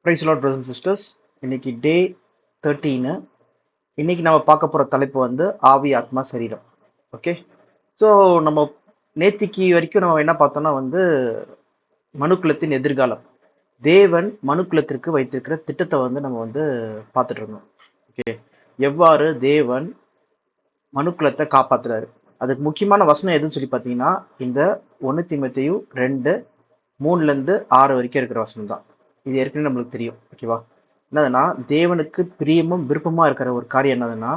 Price lord brothers and sisters. இன்னைக்கு day 13. இன்னைக்கு நம்ம பார்க்க போகிற தலைப்பு வந்து ஆவி ஆத்மா சரீரம். ஓகே, ஸோ நம்ம நேத்திக்கு வரைக்கும் நம்ம என்ன பார்த்தோம்னா வந்து மனுக்குலத்தின் எதிர்காலம், தேவன் மனுக்குலத்திற்கு வைத்திருக்கிற திட்டத்தை வந்து நம்ம வந்து பார்த்துட்டு இருந்தோம். ஓகே, எவ்வாறு தேவன் மனுக்குலத்தை காப்பாத்துறாரு. அதுக்கு முக்கியமான வசனம் எதுன்னு சொல்லி பார்த்தீங்கன்னா இந்த 1 தீமோத்தேயு 2:3-6 வரைக்கும் இருக்கிற வசனம் தான். இது ஏற்கனவே நம்மளுக்கு தெரியும். ஓகேவா, என்னதுன்னா தேவனுக்கு பிரியமும் விருப்பமா இருக்கிற ஒரு காரியம் என்னதுன்னா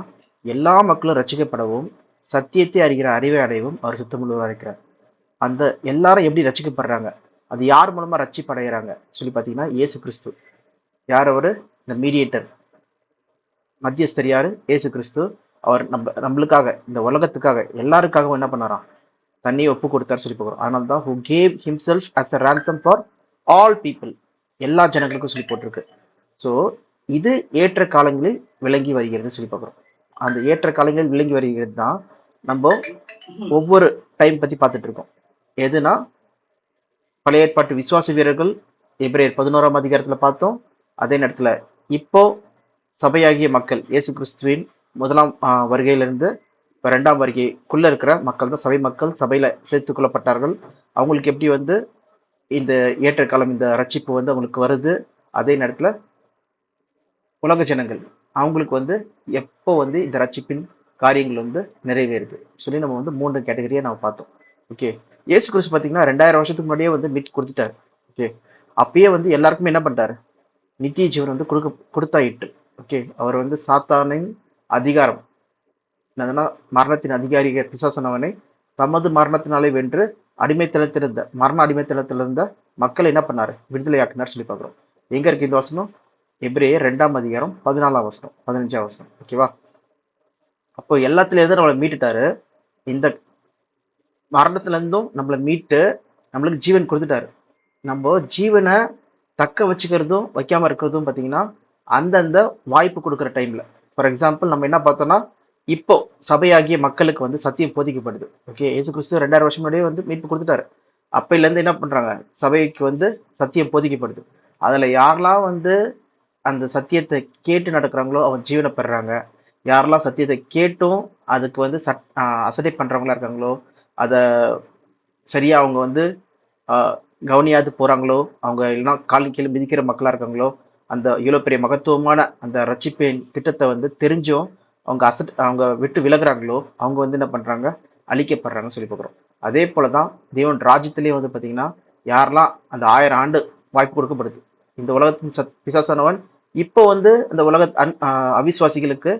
எல்லா மக்களும் ரட்சிக்கப்படவும் சத்தியத்தை அறிகிற அறிவை அடையவும் அவர் சுத்தமுள்ளவராக இருக்கிறார். அந்த எல்லாரும் எப்படி ரட்சிக்கப்படுறாங்க, அது யார் மூலமா ரட்சிப்படைகிறாங்க சொல்லி பார்த்தீங்கன்னா இயேசு கிறிஸ்து. யார் அவரு? இந்த மீடியேட்டர், மத்தியஸ்தர் யாரு? இயேசு கிறிஸ்து. அவர் நம்மளுக்காக, இந்த உலகத்துக்காக, எல்லாருக்காகவும் என்ன பண்ணாராம்? தண்ணியை ஒப்பு கொடுத்தாரு சொல்லி போகிறோம். அதனால தான் who gave himself as a ransom for all people, எல்லா ஜனங்களுக்கும் சொல்லி போட்டிருக்கு. ஸோ இது ஏற்ற காலங்களில் விளங்கி வருகிறது சொல்லி பார்க்குறோம். அந்த ஏற்ற காலங்களில் விளங்கி வருகிறது தான் நம்ம ஒவ்வொரு டைம் பற்றி பார்த்துட்டு இருக்கோம். எதுனா பழைய ஏற்பாட்டு விசுவாச வீரர்கள் எபிரேயர் 11ஆம் அதிகாரத்தில் பார்த்தோம். அதே நேரத்தில் இப்போ சபையாகிய மக்கள் இயேசு கிறிஸ்துவின் முதலாம் வருகையிலிருந்து இப்போ 2ஆம் வருகைக்குள்ள இருக்கிற மக்கள் தான் சபை மக்கள். சபையில் சேர்த்து கொள்ளப்பட்டார்கள். அவங்களுக்கு எப்படி வந்து இந்த ஏற்ற காலம், இந்த ரட்சிப்பு வந்து அவங்களுக்கு வருது. அதே நேரத்தில் உலக ஜனங்கள் அவங்களுக்கு வந்து எப்போ வந்து இந்த ரட்சிப்பின் காரியங்கள் வந்து நிறைவேறுது சொல்லி நம்ம வந்து 3 கேட்டகரியை நம்ம பார்த்தோம். ஓகே, இயேசு கிறிஸ்து பார்த்தீங்கன்னா 2000 வருஷத்துக்கு முன்னாடியே வந்து மீட் கொடுத்துட்டாரு. ஓகே, அப்பயே வந்து எல்லாருக்குமே என்ன பண்ணிட்டாரு? நித்திய ஜீவன் வந்து கொடுத்தாயிட்டு. ஓகே, அவர் வந்து சாத்தானின் அதிகாரம், என்னதுன்னா மரணத்தின் அதிகாரிக பிசாசனவனை தமது மரணத்தினாலே வென்று அடிமைத்தளத்திலிருந்த மரண அடிமைத்தளத்திலிருந்த மக்களை என்ன பண்ணாரு? விடுதலையாக்கினார் சொல்லி பார்க்குறோம். எங்க இருக்கு இந்த வசனம்? எபிரேயர் 2ஆம் அதிகாரம் 14ஆம் வசனம் 15ஆம் வசனம். ஓகேவா, அப்போ எல்லாத்துல இருந்து நம்மளை மீட்டுட்டாரு. இந்த மரணத்துல இருந்தும் நம்மளை மீட்டு நம்மளுக்கு ஜீவன் கொடுத்துட்டாரு. நம்ம ஜீவனை தக்க வச்சுக்கிறதும் வைக்காம இருக்கிறதும் பார்த்தீங்கன்னா அந்தந்த வாய்ப்பு கொடுக்குற டைம்ல. ஃபார் எக்ஸாம்பிள் நம்ம என்ன பார்த்தோம்னா இப்போ சபையாகிய மக்களுக்கு வந்து சத்தியம் போதிக்கப்படுது. ஓகே, இயேசு கிறிஸ்து 2000 வருஷம் முன்னாடியே வந்து மீட்பு கொடுத்துட்டாரு. அப்பையில இருந்து என்ன பண்றாங்க? சபைக்கு வந்து சத்தியம் போதிக்கப்படுது. அதுல யாரெல்லாம் வந்து அந்த சத்தியத்தை கேட்டு நடக்கிறாங்களோ அவங்க ஜீவனை பெறுறாங்க. யாரெல்லாம் சத்தியத்தை கேட்டும் அதுக்கு வந்து அசட்டை பண்றவங்களா இருக்காங்களோ, அதை சரியா அவங்க வந்து கவனியாது போறாங்களோ, அவங்க இல்லைன்னா காலின் கீழே மிதிக்கிற மக்களா இருக்காங்களோ, அந்த இவ்வளோ பெரிய மகத்துவமான அந்த ரட்சிப்பின் திட்டத்தை வந்து தெரிஞ்சும் அவங்க விட்டு விலகுறாங்களோ அவங்க வந்து என்ன பண்றாங்க? அழிக்கப்படுறாங்கன்னு சொல்லி பார்க்குறோம். அதே போலதான் தேவன் ராஜ்யத்திலேயே வந்து பார்த்தீங்கன்னா யாரெல்லாம் அந்த 1000 ஆண்டு வாய்ப்பு கொடுக்கப்படுது. இந்த உலகத்தின் பிசாசானவன் இப்போ வந்து இந்த உலக அவிசுவாசிகளுக்கு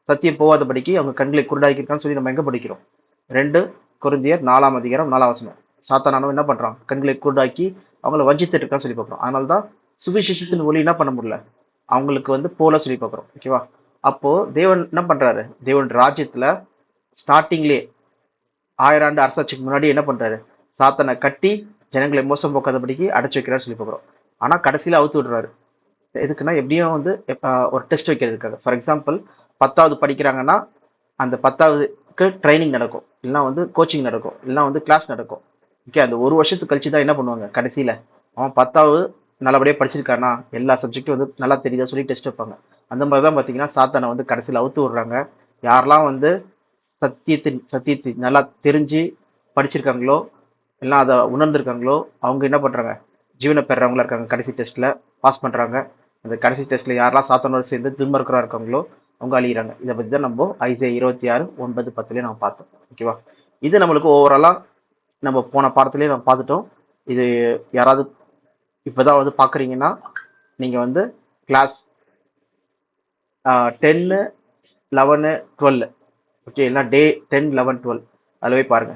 சத்தியம் போகாதபடிக்கு அவங்க கண்களை குருடாக்கிருக்கான்னு சொல்லி நம்ம எங்க படிக்கிறோம்? 2 கொரிந்தியர் 4ஆம் அதிகாரம் 4ஆம் வசனம். சாத்தானவன் என்ன பண்றான்? கண்களை குருடாக்கி அவங்கள வஞ்சித்துட்டு இருக்கான்னு சொல்லி பார்க்குறோம். அதனால்தான் சுவிசேஷத்தின் ஒளி என்ன பண்ண முடியல அவங்களுக்கு வந்து போல சொல்லி பார்க்குறோம். ஓகேவா, அப்போ தேவன் என்ன பண்றாரு? தேவன் ராஜ்யத்துல ஸ்டார்டிங்லேயே 1000 ஆண்டு அரசாட்சிக்கு முன்னாடி என்ன பண்றாரு? சாத்தனை கட்டி ஜனங்களை மோசம் போக்காதபடிக்கு அடைச்சு வைக்கிறாரு சொல்லி பார்க்குறோம். ஆனா கடைசியில அவுத்து விடுறாரு. எதுக்குன்னா எப்படியும் வந்து ஒரு டெஸ்ட் வைக்கிறதுக்காக. ஃபார் எக்ஸாம்பிள் 10வது படிக்கிறாங்கன்னா அந்த 10வதுக்கு ட்ரைனிங் நடக்கும், இல்லைன்னா வந்து கோச்சிங் நடக்கும், இல்லைன்னா வந்து கிளாஸ் நடக்கும். ஓகே, அந்த ஒரு வருஷத்துக்கு கழிச்சு தான் என்ன பண்ணுவாங்க? கடைசியில அவன் 10வது நல்லபடியாக படிச்சிருக்கானா, எல்லா சப்ஜெக்டும் வந்து நல்லா தெரியுதா சொல்லி டெஸ்ட் வைப்பாங்க. அந்த மாதிரி தான் பார்த்தீங்கன்னா சாத்தானை வந்து கடைசியில் அவுத்து விடுறாங்க. யாரெல்லாம் வந்து சத்தியத்தை நல்லா தெரிஞ்சு படிச்சிருக்காங்களோ, எல்லாம் அதை உணர்ந்திருக்காங்களோ அவங்க என்ன பண்றாங்க? ஜீவனை பெறவங்களா இருக்காங்க. கடைசி டெஸ்ட்ல பாஸ் பண்றாங்க. அந்த கடைசி டெஸ்ட்ல யாரெல்லாம் சாத்தானோட சேர்ந்து துன்மார்க்கரா இருக்காங்களோ அவங்க அழிகிறாங்க. இதை பத்தி தான் நம்ம ஐசையா 26:9-10 நம்ம பார்த்தோம். ஓகேவா, இது நம்மளுக்கு ஓவராலா நம்ம போன பாடத்திலேயே நம்ம பார்த்துட்டோம். இது யாராவது இப்போதான் வந்து பார்க்குறீங்கன்னா நீங்கள் வந்து கிளாஸ் 10, 11, 12, ஓகே, இல்லைனா டே 10, 11, 12 அதில் போய் பாருங்க.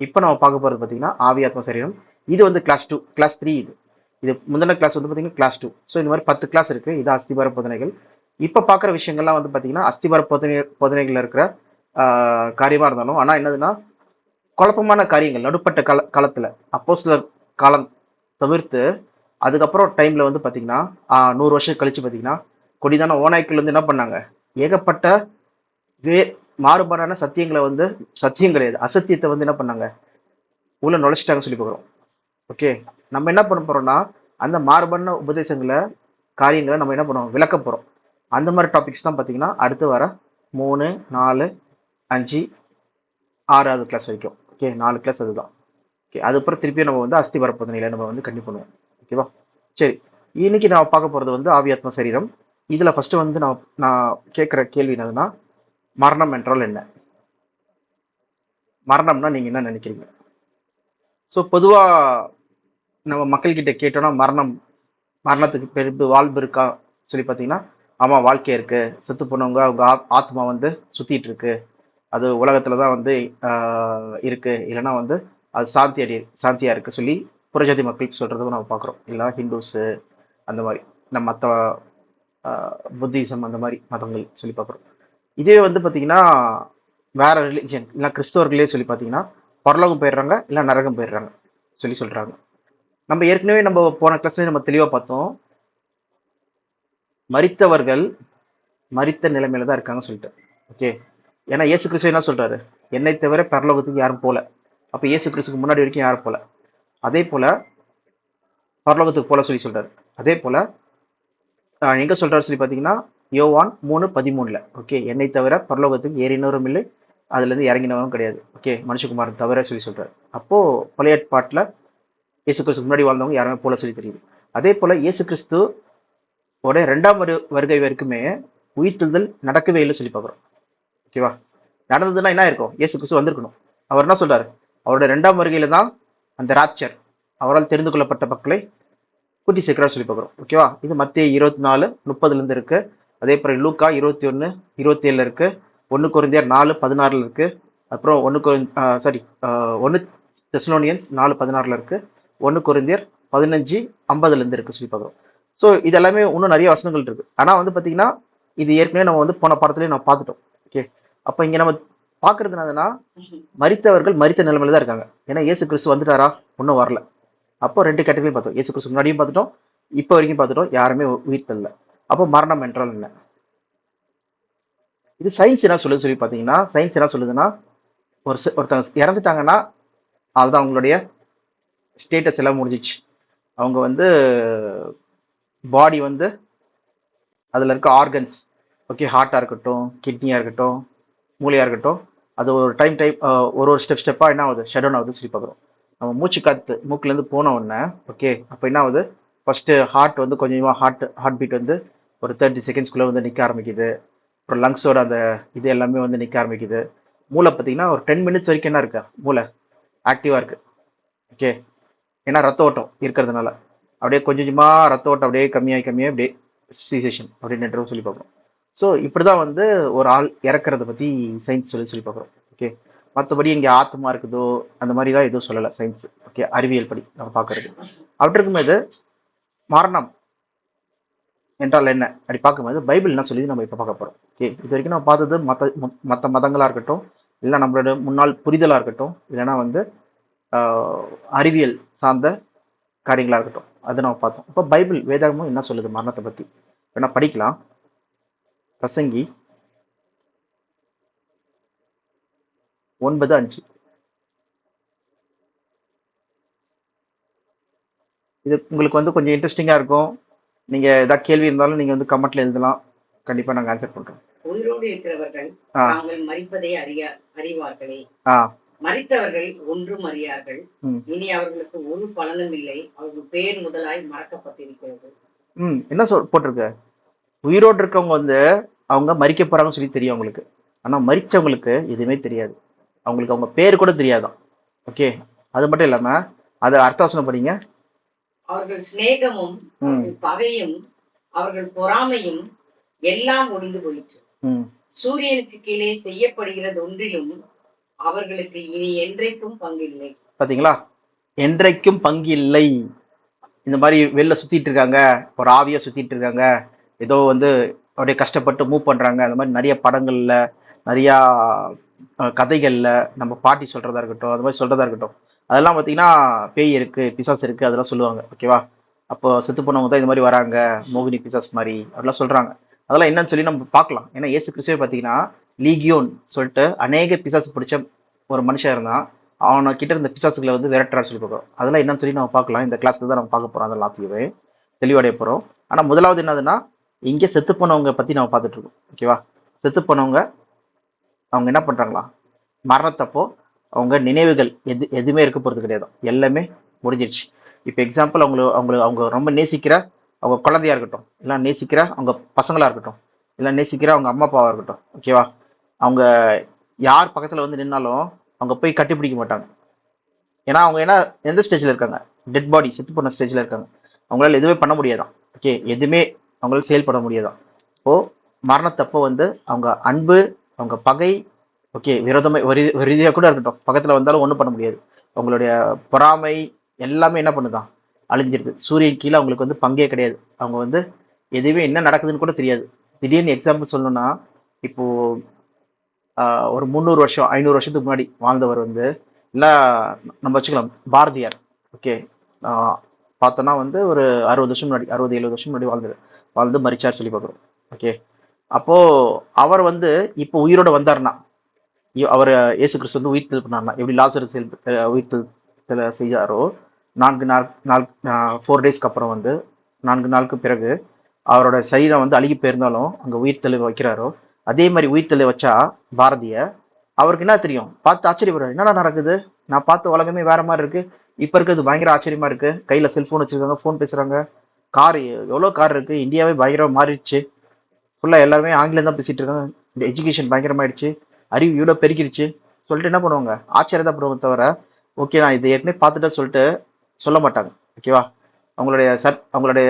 இப்போ நம்ம பார்க்க போகிறது பார்த்தீங்கன்னா ஆவி ஆத்மா சரீரம். இது வந்து கிளாஸ் 2, கிளாஸ் 3. இது முந்தின கிளாஸ் வந்து பார்த்தீங்கன்னா கிளாஸ் 2. ஸோ இந்த மாதிரி 10 கிளாஸ் இருக்குது. இது அஸ்திபார போதனைகள். இப்போ பார்க்குற விஷயங்கள்லாம் வந்து பார்த்தீங்கன்னா அஸ்திபார போதனைகள் இருக்கிற காரியமாக இருந்தாலும், ஆனால் என்னதுன்னா குழப்பமான காரியங்கள் நடுப்பட்ட காலத்தில் அப்போஸ்தலர் காலம் தவிர்த்து அதுக்கப்புறம் டைம்ல வந்து பார்த்தீங்கன்னா 100 வருஷம் கழிச்சு பார்த்தீங்கன்னா கொடிதான ஓநாய்க்கள் வந்து என்ன பண்ணாங்க? ஏகப்பட்ட மாறுபாடான சத்தியங்களை வந்து சத்தியம் கிடையாது, அசத்தியத்தை வந்து என்ன பண்ணாங்க? உள்ள நுழைச்சிட்டாங்கன்னு சொல்லி பார்க்குறோம். ஓகே, நம்ம என்ன பண்ண போறோம்னா அந்த மாறுபாடான உபதேசங்களை காரியங்களை நம்ம என்ன பண்ணுவோம், விளக்க போகிறோம். அந்த மாதிரி டாபிக்ஸ் தான் பார்த்தீங்கன்னா அடுத்து வர 3, 4, 5, 6வது கிளாஸ் வரைக்கும். ஓகே, 4 கிளாஸ் அதுதான். ஓகே, அதுக்கப்புறம் திருப்பியும் நம்ம வந்து அஸ்திவார போதனையில நம்ம வந்து கண்டினியூ பண்ணுவோம். ஓகேவா? சரி, இன்னைக்கு நான் பார்க்க போகிறது வந்து ஆவியாத்ம சரீரம். இதில் ஃபர்ஸ்ட் வந்து நான் கேட்குற கேள்வி என்னதுன்னா, மரணம் என்றால் என்ன? மரணம்னா நீங்கள் என்ன நினைக்கிறீங்க? ஸோ பொதுவாக நம்ம மக்கள்கிட்ட கேட்டோம்னா மரணத்துக்கு பிறகு வாழ்வு இருக்கா சொல்லி பார்த்தீங்கன்னா, ஆமாம் வாழ்க்கை இருக்கு, செத்து போனவங்க அவங்க ஆத்மா வந்து சுத்திட்டு இருக்கு, அது உலகத்துல தான் வந்து இருக்கு, இல்லைன்னா வந்து அது சாந்தியா இருக்கு சொல்லி புறஜாதி மக்களுக்கு சொல்றதும் நம்ம பார்க்குறோம். இல்லை ஹிந்துஸு அந்த மாதிரி நம்ம மற்ற புத்திசம் அந்த மாதிரி மதங்கள் சொல்லி பார்க்குறோம். இதே வந்து பார்த்தீங்கன்னா வேற ரிலிஜன் இல்லை கிறிஸ்தவர்களே சொல்லி பார்த்தீங்கன்னா பரலோகம் போயிடுறாங்க இல்லை நரகம் போயிடுறாங்க சொல்லி சொல்றாங்க. நம்ம ஏற்கனவே நம்ம போன கிளாஸ்ல நம்ம தெளிவா பார்த்தோம், மரித்தவர்கள் மரித்த நிலைமையில தான் இருக்காங்க சொல்லிட்டு. ஓகே, ஏன்னா இயேசு கிறிஸ்து என்ன சொல்றாரு, என்னை தவிர பரலோகத்துக்கு யாரும் போல. அப்ப இயேசு கிறிஸ்துக்கு முன்னாடி வரைக்கும் யாரும் போல, அதே போல பரலோகத்துக்கு போல சொல்லி சொல்றாரு. அதே போல எங்க சொல்றாரு சொல்லி பாத்தீங்கன்னா யோவான் 3:13. ஓகே, என்னை தவிர பரலோகத்துக்கு ஏறினவரும் இல்லை, அதுல இருந்து இறங்கினவரும் கிடையாது. ஓகே, மனுஷகுமாரன் தவிர சொல்லி சொல்றாரு. அப்போ பழைய ஏற்பாட்டுல இயேசு கிறிஸ்துக்கு முன்னாடி வாழ்ந்தவங்க யாருமே போல சொல்லி தெரியுது. அதே போல இயேசு கிறிஸ்து உடைய 2ஆம் வருகை வரைக்குமே உயிர்த்தெழுதல் நடக்கவே இல்லை சொல்லி பார்க்குறோம். ஓகேவா? நடந்ததுன்னா என்ன இருக்கும், இயேசு கிறிஸ்து வந்திருக்கணும். அவர் என்ன சொல்றாரு, அவருடைய 2ஆம் வருகையில தான் அந்த ராப்சர், அவரால் தெரிந்து கொள்ளப்பட்ட மக்களை கூட்டி சேர்க்கிறார் சொல்லி பார்க்குறோம். ஓகேவா? இது மத்திய 24:30 இருக்கு. அதே போல லூக்கா 21:27 இருக்கு. 1 கொரிந்தியர் 4:16 இருக்கு. அப்புறம் 1 தெசலோனியன்ஸ் 4:16 இருக்கு. 1 கொரிந்தியர் 15:50 இருக்கு சொல்லி பார்க்குறோம். ஸோ இது எல்லாமே இன்னும் நிறைய வசனங்கள் இருக்கு. ஆனா வந்து பாத்தீங்கன்னா இது ஏற்கனவே நம்ம வந்து போன பாடத்திலேயே நம்ம பார்த்துட்டோம். ஓகே, அப்ப இங்க நம்ம பாக்குறது என்னதுன்னா, மரித்தவர்கள் மரித்த நிலைமையில தான் இருக்காங்க. ஏன்னா இயேசு கிறிஸ்து வந்துட்டாரா, ஒன்றும் வரல. அப்போ 2 கேட்டகரியும் பார்த்தோம். இயேசு கிறிஸ்து முன்னாடியும் பார்த்துட்டோம், இப்போ வரைக்கும் பார்த்துட்டோம், யாருமே உயிர் தள்ள. அப்போ மரணம் என்றால் என்ன? இது சயின்ஸ் என்ன சொல்லுது சொல்லி பார்த்தீங்கன்னா, சயின்ஸ் என்ன சொல்லுதுன்னா, ஒருத்தவங்க இறந்துட்டாங்கன்னா அதுதான் அவங்களுடைய ஸ்டேட்டஸ் எல்லாம் முடிஞ்சிச்சு. அவங்க வந்து பாடி வந்து அதில் இருக்க ஆர்கன்ஸ், ஓகே, ஹார்ட்டாக இருக்கட்டும், கிட்னியாக இருக்கட்டும், மூளையாக இருக்கட்டும், அது ஒரு ஒரு ஸ்டெப்பாக என்ன ஆகுது, ஷட் டவுன் ஆகுது சொல்லி பார்க்குறோம். நம்ம மூச்சு காற்று மூக்குலேருந்து போன உடனே, ஓகே, அப்போ என்ன ஆகுது, ஃபஸ்ட்டு ஹார்ட் வந்து கொஞ்சமாக ஹார்ட் பீட் வந்து ஒரு 30 செகண்ட்ஸ்குள்ளே வந்து நிற்க ஆரம்பிக்குது. அப்புறம் லங்ஸோட அந்த இது எல்லாமே வந்து நிற்க ஆரம்பிக்குது. மூளை பார்த்தீங்கன்னா ஒரு 10 மினிட்ஸ் வரைக்கும் என்ன இருக்கா, மூளை ஆக்டிவாக இருக்கு. ஓகே, ஏன்னா ரத்த ஓட்டம் இருக்கிறதுனால அப்படியே கொஞ்சமாக ரத்த ஓட்டம் அப்படியே கம்மியாகி அப்படியே சீசேஷன் அப்படின்னு சொல்லி பார்க்குறோம். ஸோ இப்படி தான் வந்து ஒரு ஆள் இறக்குறத பற்றி சயின்ஸ் சொல்லி பார்க்குறோம். ஓகே, மற்றபடி இங்கே ஆத்மா இருக்குதோ அந்த மாதிரிலாம் எதுவும் சொல்லலை சயின்ஸ். ஓகே, அறிவியல் படி நம்ம பார்க்கறது. அப்படி இருக்கும்போது மரணம் என்றால் என்ன அப்படி பார்க்கும்போது பைபிள் என்ன சொல்லி நம்ம இப்போ பார்க்க போகிறோம். ஓகே, இது வரைக்கும் நம்ம பார்த்தது மற்ற மதங்களாக இருக்கட்டும், இல்லை நம்மளோட முன்னாள் புரிதலாக இருக்கட்டும், இல்லைன்னா வந்து அறிவியல் சார்ந்த காரியங்களாக இருக்கட்டும், அதை நம்ம பார்த்தோம். இப்போ பைபிள் வேதாகமும் என்ன சொல்லுது மரணத்தை பற்றி வேணா படிக்கலாம். பிரசங்கி 9:5. இது உங்களுக்கு வந்து கொஞ்சம் இன்ட்ரெஸ்டிங்கா இருக்கும். நீங்க ஏதாவது கேள்வி இருந்தாலும் நீங்க வந்து கமெண்ட்ல எழுதலாம், கண்டிப்பா நாங்க ஆன்சர் பண்றோம். உயிரோடு இருக்கிறவர்கள் தாங்கள் மரிப்பதை அறிவார்களே, மரித்தவர்கள் ஒன்றும் அறியார்கள், இனி அவர்களுக்கு ஒரு பலனும் இல்லை, அவர்கள் பேர் முதலாய் மறக்கப்பட்டிருக்கிறது. என்ன போட்டிருக்கு, உயிரோடு இருக்கவங்க வந்து அவங்க மறிக்க போறாங்கன்னு சொல்லி தெரியும் அவங்களுக்கு. ஆனா மரிச்சவங்களுக்கு எதுவுமே தெரியாது, அவங்களுக்கு அவங்க பேர் கூட தெரியாதான். ஓகே, அது மட்டும் இல்லாம அது அர்த்தவசனம் படிங்க. அவர்கள் சிநேகமும் பகையும் அவர்கள் பொறாமையும் எல்லாம் ஒளிந்து போயிற்று. சூரியனுக்கு கீழே செய்யப்படுகிறது ஒன்றிலும் அவர்களுக்கு இனி என்றைக்கும் பங்கில்லை. பாத்தீங்களா, என்றைக்கும் பங்கில்லை. இந்த மாதிரி வெளில சுத்திட்டு இருக்காங்க, ஒரு ஆவியா சுத்திட்டு இருக்காங்க, ஏதோ வந்து அப்படியே கஷ்டப்பட்டு மூவ் பண்றாங்க. அந்த மாதிரி நிறைய படங்கள்ல நிறைய கதைகள்ல நம்ம பாட்டி சொல்றதா இருக்கட்டும், அது மாதிரி சொல்றதா இருக்கட்டும், அதெல்லாம் பார்த்தீங்கன்னா பேய் இருக்கு, பிசாஸ் இருக்கு, அதெல்லாம் சொல்லுவாங்க. ஓகேவா? அப்போ செத்து போனவங்க தான் இந்த மாதிரி வராங்க, மோகினி பிசாஸ் மாதிரி அப்படிலாம் சொல்றாங்க. அதெல்லாம் என்னன்னு சொல்லி நம்ம பார்க்கலாம். ஏன்னா இயேசு கிறிஸ்துவே பார்த்தீங்கன்னா லீகியோன் சொல்லிட்டு அநேக பிசாசு பிடிச்ச ஒரு மனுஷன் இருந்தான். அவனை கிட்ட இருந்த பிசாசுகளை வந்து விரட்டுறாரு சொல்லி பார்க்குறோம். அதெல்லாம் என்னன்னு சொல்லி நம்ம பார்க்கலாம். இந்த கிளாஸ்ல தான் நம்ம பார்க்க போறோம். அதெல்லாம் தெளிவடைய போறோம். ஆனா முதலாவது என்னதுன்னா, இங்க செத்து போனவங்க பத்தி நம்ம பார்த்துட்டு இருக்கோம். ஓகேவா? செத்து போனவங்க அவங்க என்ன பண்றாங்களா, மரணத்தப்போ அவங்க நினைவுகள் எதுவுமே இருக்க போறது கிடையாது. எல்லாமே முடிஞ்சிருச்சு. இப்போ எக்ஸாம்பிள் அவங்க ரொம்ப நேசிக்கிற அவங்க குழந்தையா இருக்கட்டும், இல்லை நேசிக்கிற அவங்க பசங்களா இருக்கட்டும், இல்லை நேசிக்கிற அவங்க அம்மா அப்பாவா இருக்கட்டும், ஓகேவா? அவங்க யார் பக்கத்துல வந்து நின்னாலும் அவங்க போய் கட்டி பிடிக்க மாட்டாங்க. ஏன்னா அவங்க என்ன எந்த ஸ்டேஜ்ல இருக்காங்க, டெட் பாடி, செத்து போன ஸ்டேஜ்ல இருக்காங்க. அவங்களால எதுவுமே பண்ண முடியாதான். ஓகே, எதுவுமே அவங்களால செயல்பட முடியாதான். இப்போ மரணத்தப்போ வந்து அவங்க அன்பு, அவங்க பகை, ஓகே விரோதமை ஒரு ரீதியாக கூட இருக்கட்டும், பக்கத்துல வந்தாலும் ஒன்றும் பண்ண முடியாது. அவங்களுடைய பொறாமை எல்லாமே என்ன பண்ணுதான், அழிஞ்சிருது. சூரியன் கீழே அவங்களுக்கு வந்து பங்கே கிடையாது. அவங்க வந்து எதுவுமே என்ன நடக்குதுன்னு கூட தெரியாது. திடீர்னு எக்ஸாம்பிள் சொல்லணும்னா, இப்போ ஒரு 300 வருஷம் 500 வருஷத்துக்கு முன்னாடி வாழ்ந்தவர் வந்து, இல்லை நம்ம வச்சுக்கலாம் பாரதியார். ஓகே, பார்த்தோன்னா வந்து ஒரு 60 வருஷம் முன்னாடி, 60-70 வருஷம் முன்னாடி வாழ்ந்து மரிச்சார் சொல்லி பார்க்குறோம். ஓகே, அப்போ அவர் வந்து இப்போ உயிரோட வந்தாருன்னா, அவர் இயேசு கிறிஸ்து வந்து உயிர் தெழுப்பினார்னா எப்படி லாசரஸ் உயிர் செய்யாரோ, 4 டேஸ்க்கு அப்புறம் வந்து 4 நாளுக்கு பிறகு அவரோட சரீரம் வந்து அழுகி போயிருந்தாலும் அங்க உயிர் தெளிவு வைக்கிறாரோ, அதே மாதிரி உயிர் தெளிவு வச்சா பாரதிய, அவருக்கு என்ன தெரியும், பார்த்து ஆச்சரியப்படுறாரு. என்னடா நடக்குது, நான் பார்த்த உலகமே வேற மாதிரி இருக்கு, இப்ப இருக்கிறது பயங்கர ஆச்சரியமா இருக்கு. கையில செல்போன் வச்சிருக்காங்க, போன் பேசுறாங்க, கார் எவ்வளவு கார் இருக்கு, இந்தியாவே பயங்கரமா மாறிடுச்சு, ஃபுல்லா எல்லாருமே ஆங்கிலம் தான் பேசிட்டு இருக்காங்க, இந்த எஜுகேஷன் பயங்கரமாயிடுச்சு, அறிவு இவ்வளவு பெருகிடுச்சு சொல்லிட்டு என்ன பண்ணுவாங்க, ஆச்சரியம் தான் பண்ணுவாங்க தவிர, ஓகே நான் இதை ஏற்கனவே பார்த்துட்டேன் சொல்லிட்டு சொல்ல மாட்டாங்க. ஓகேவா? அவங்களுடைய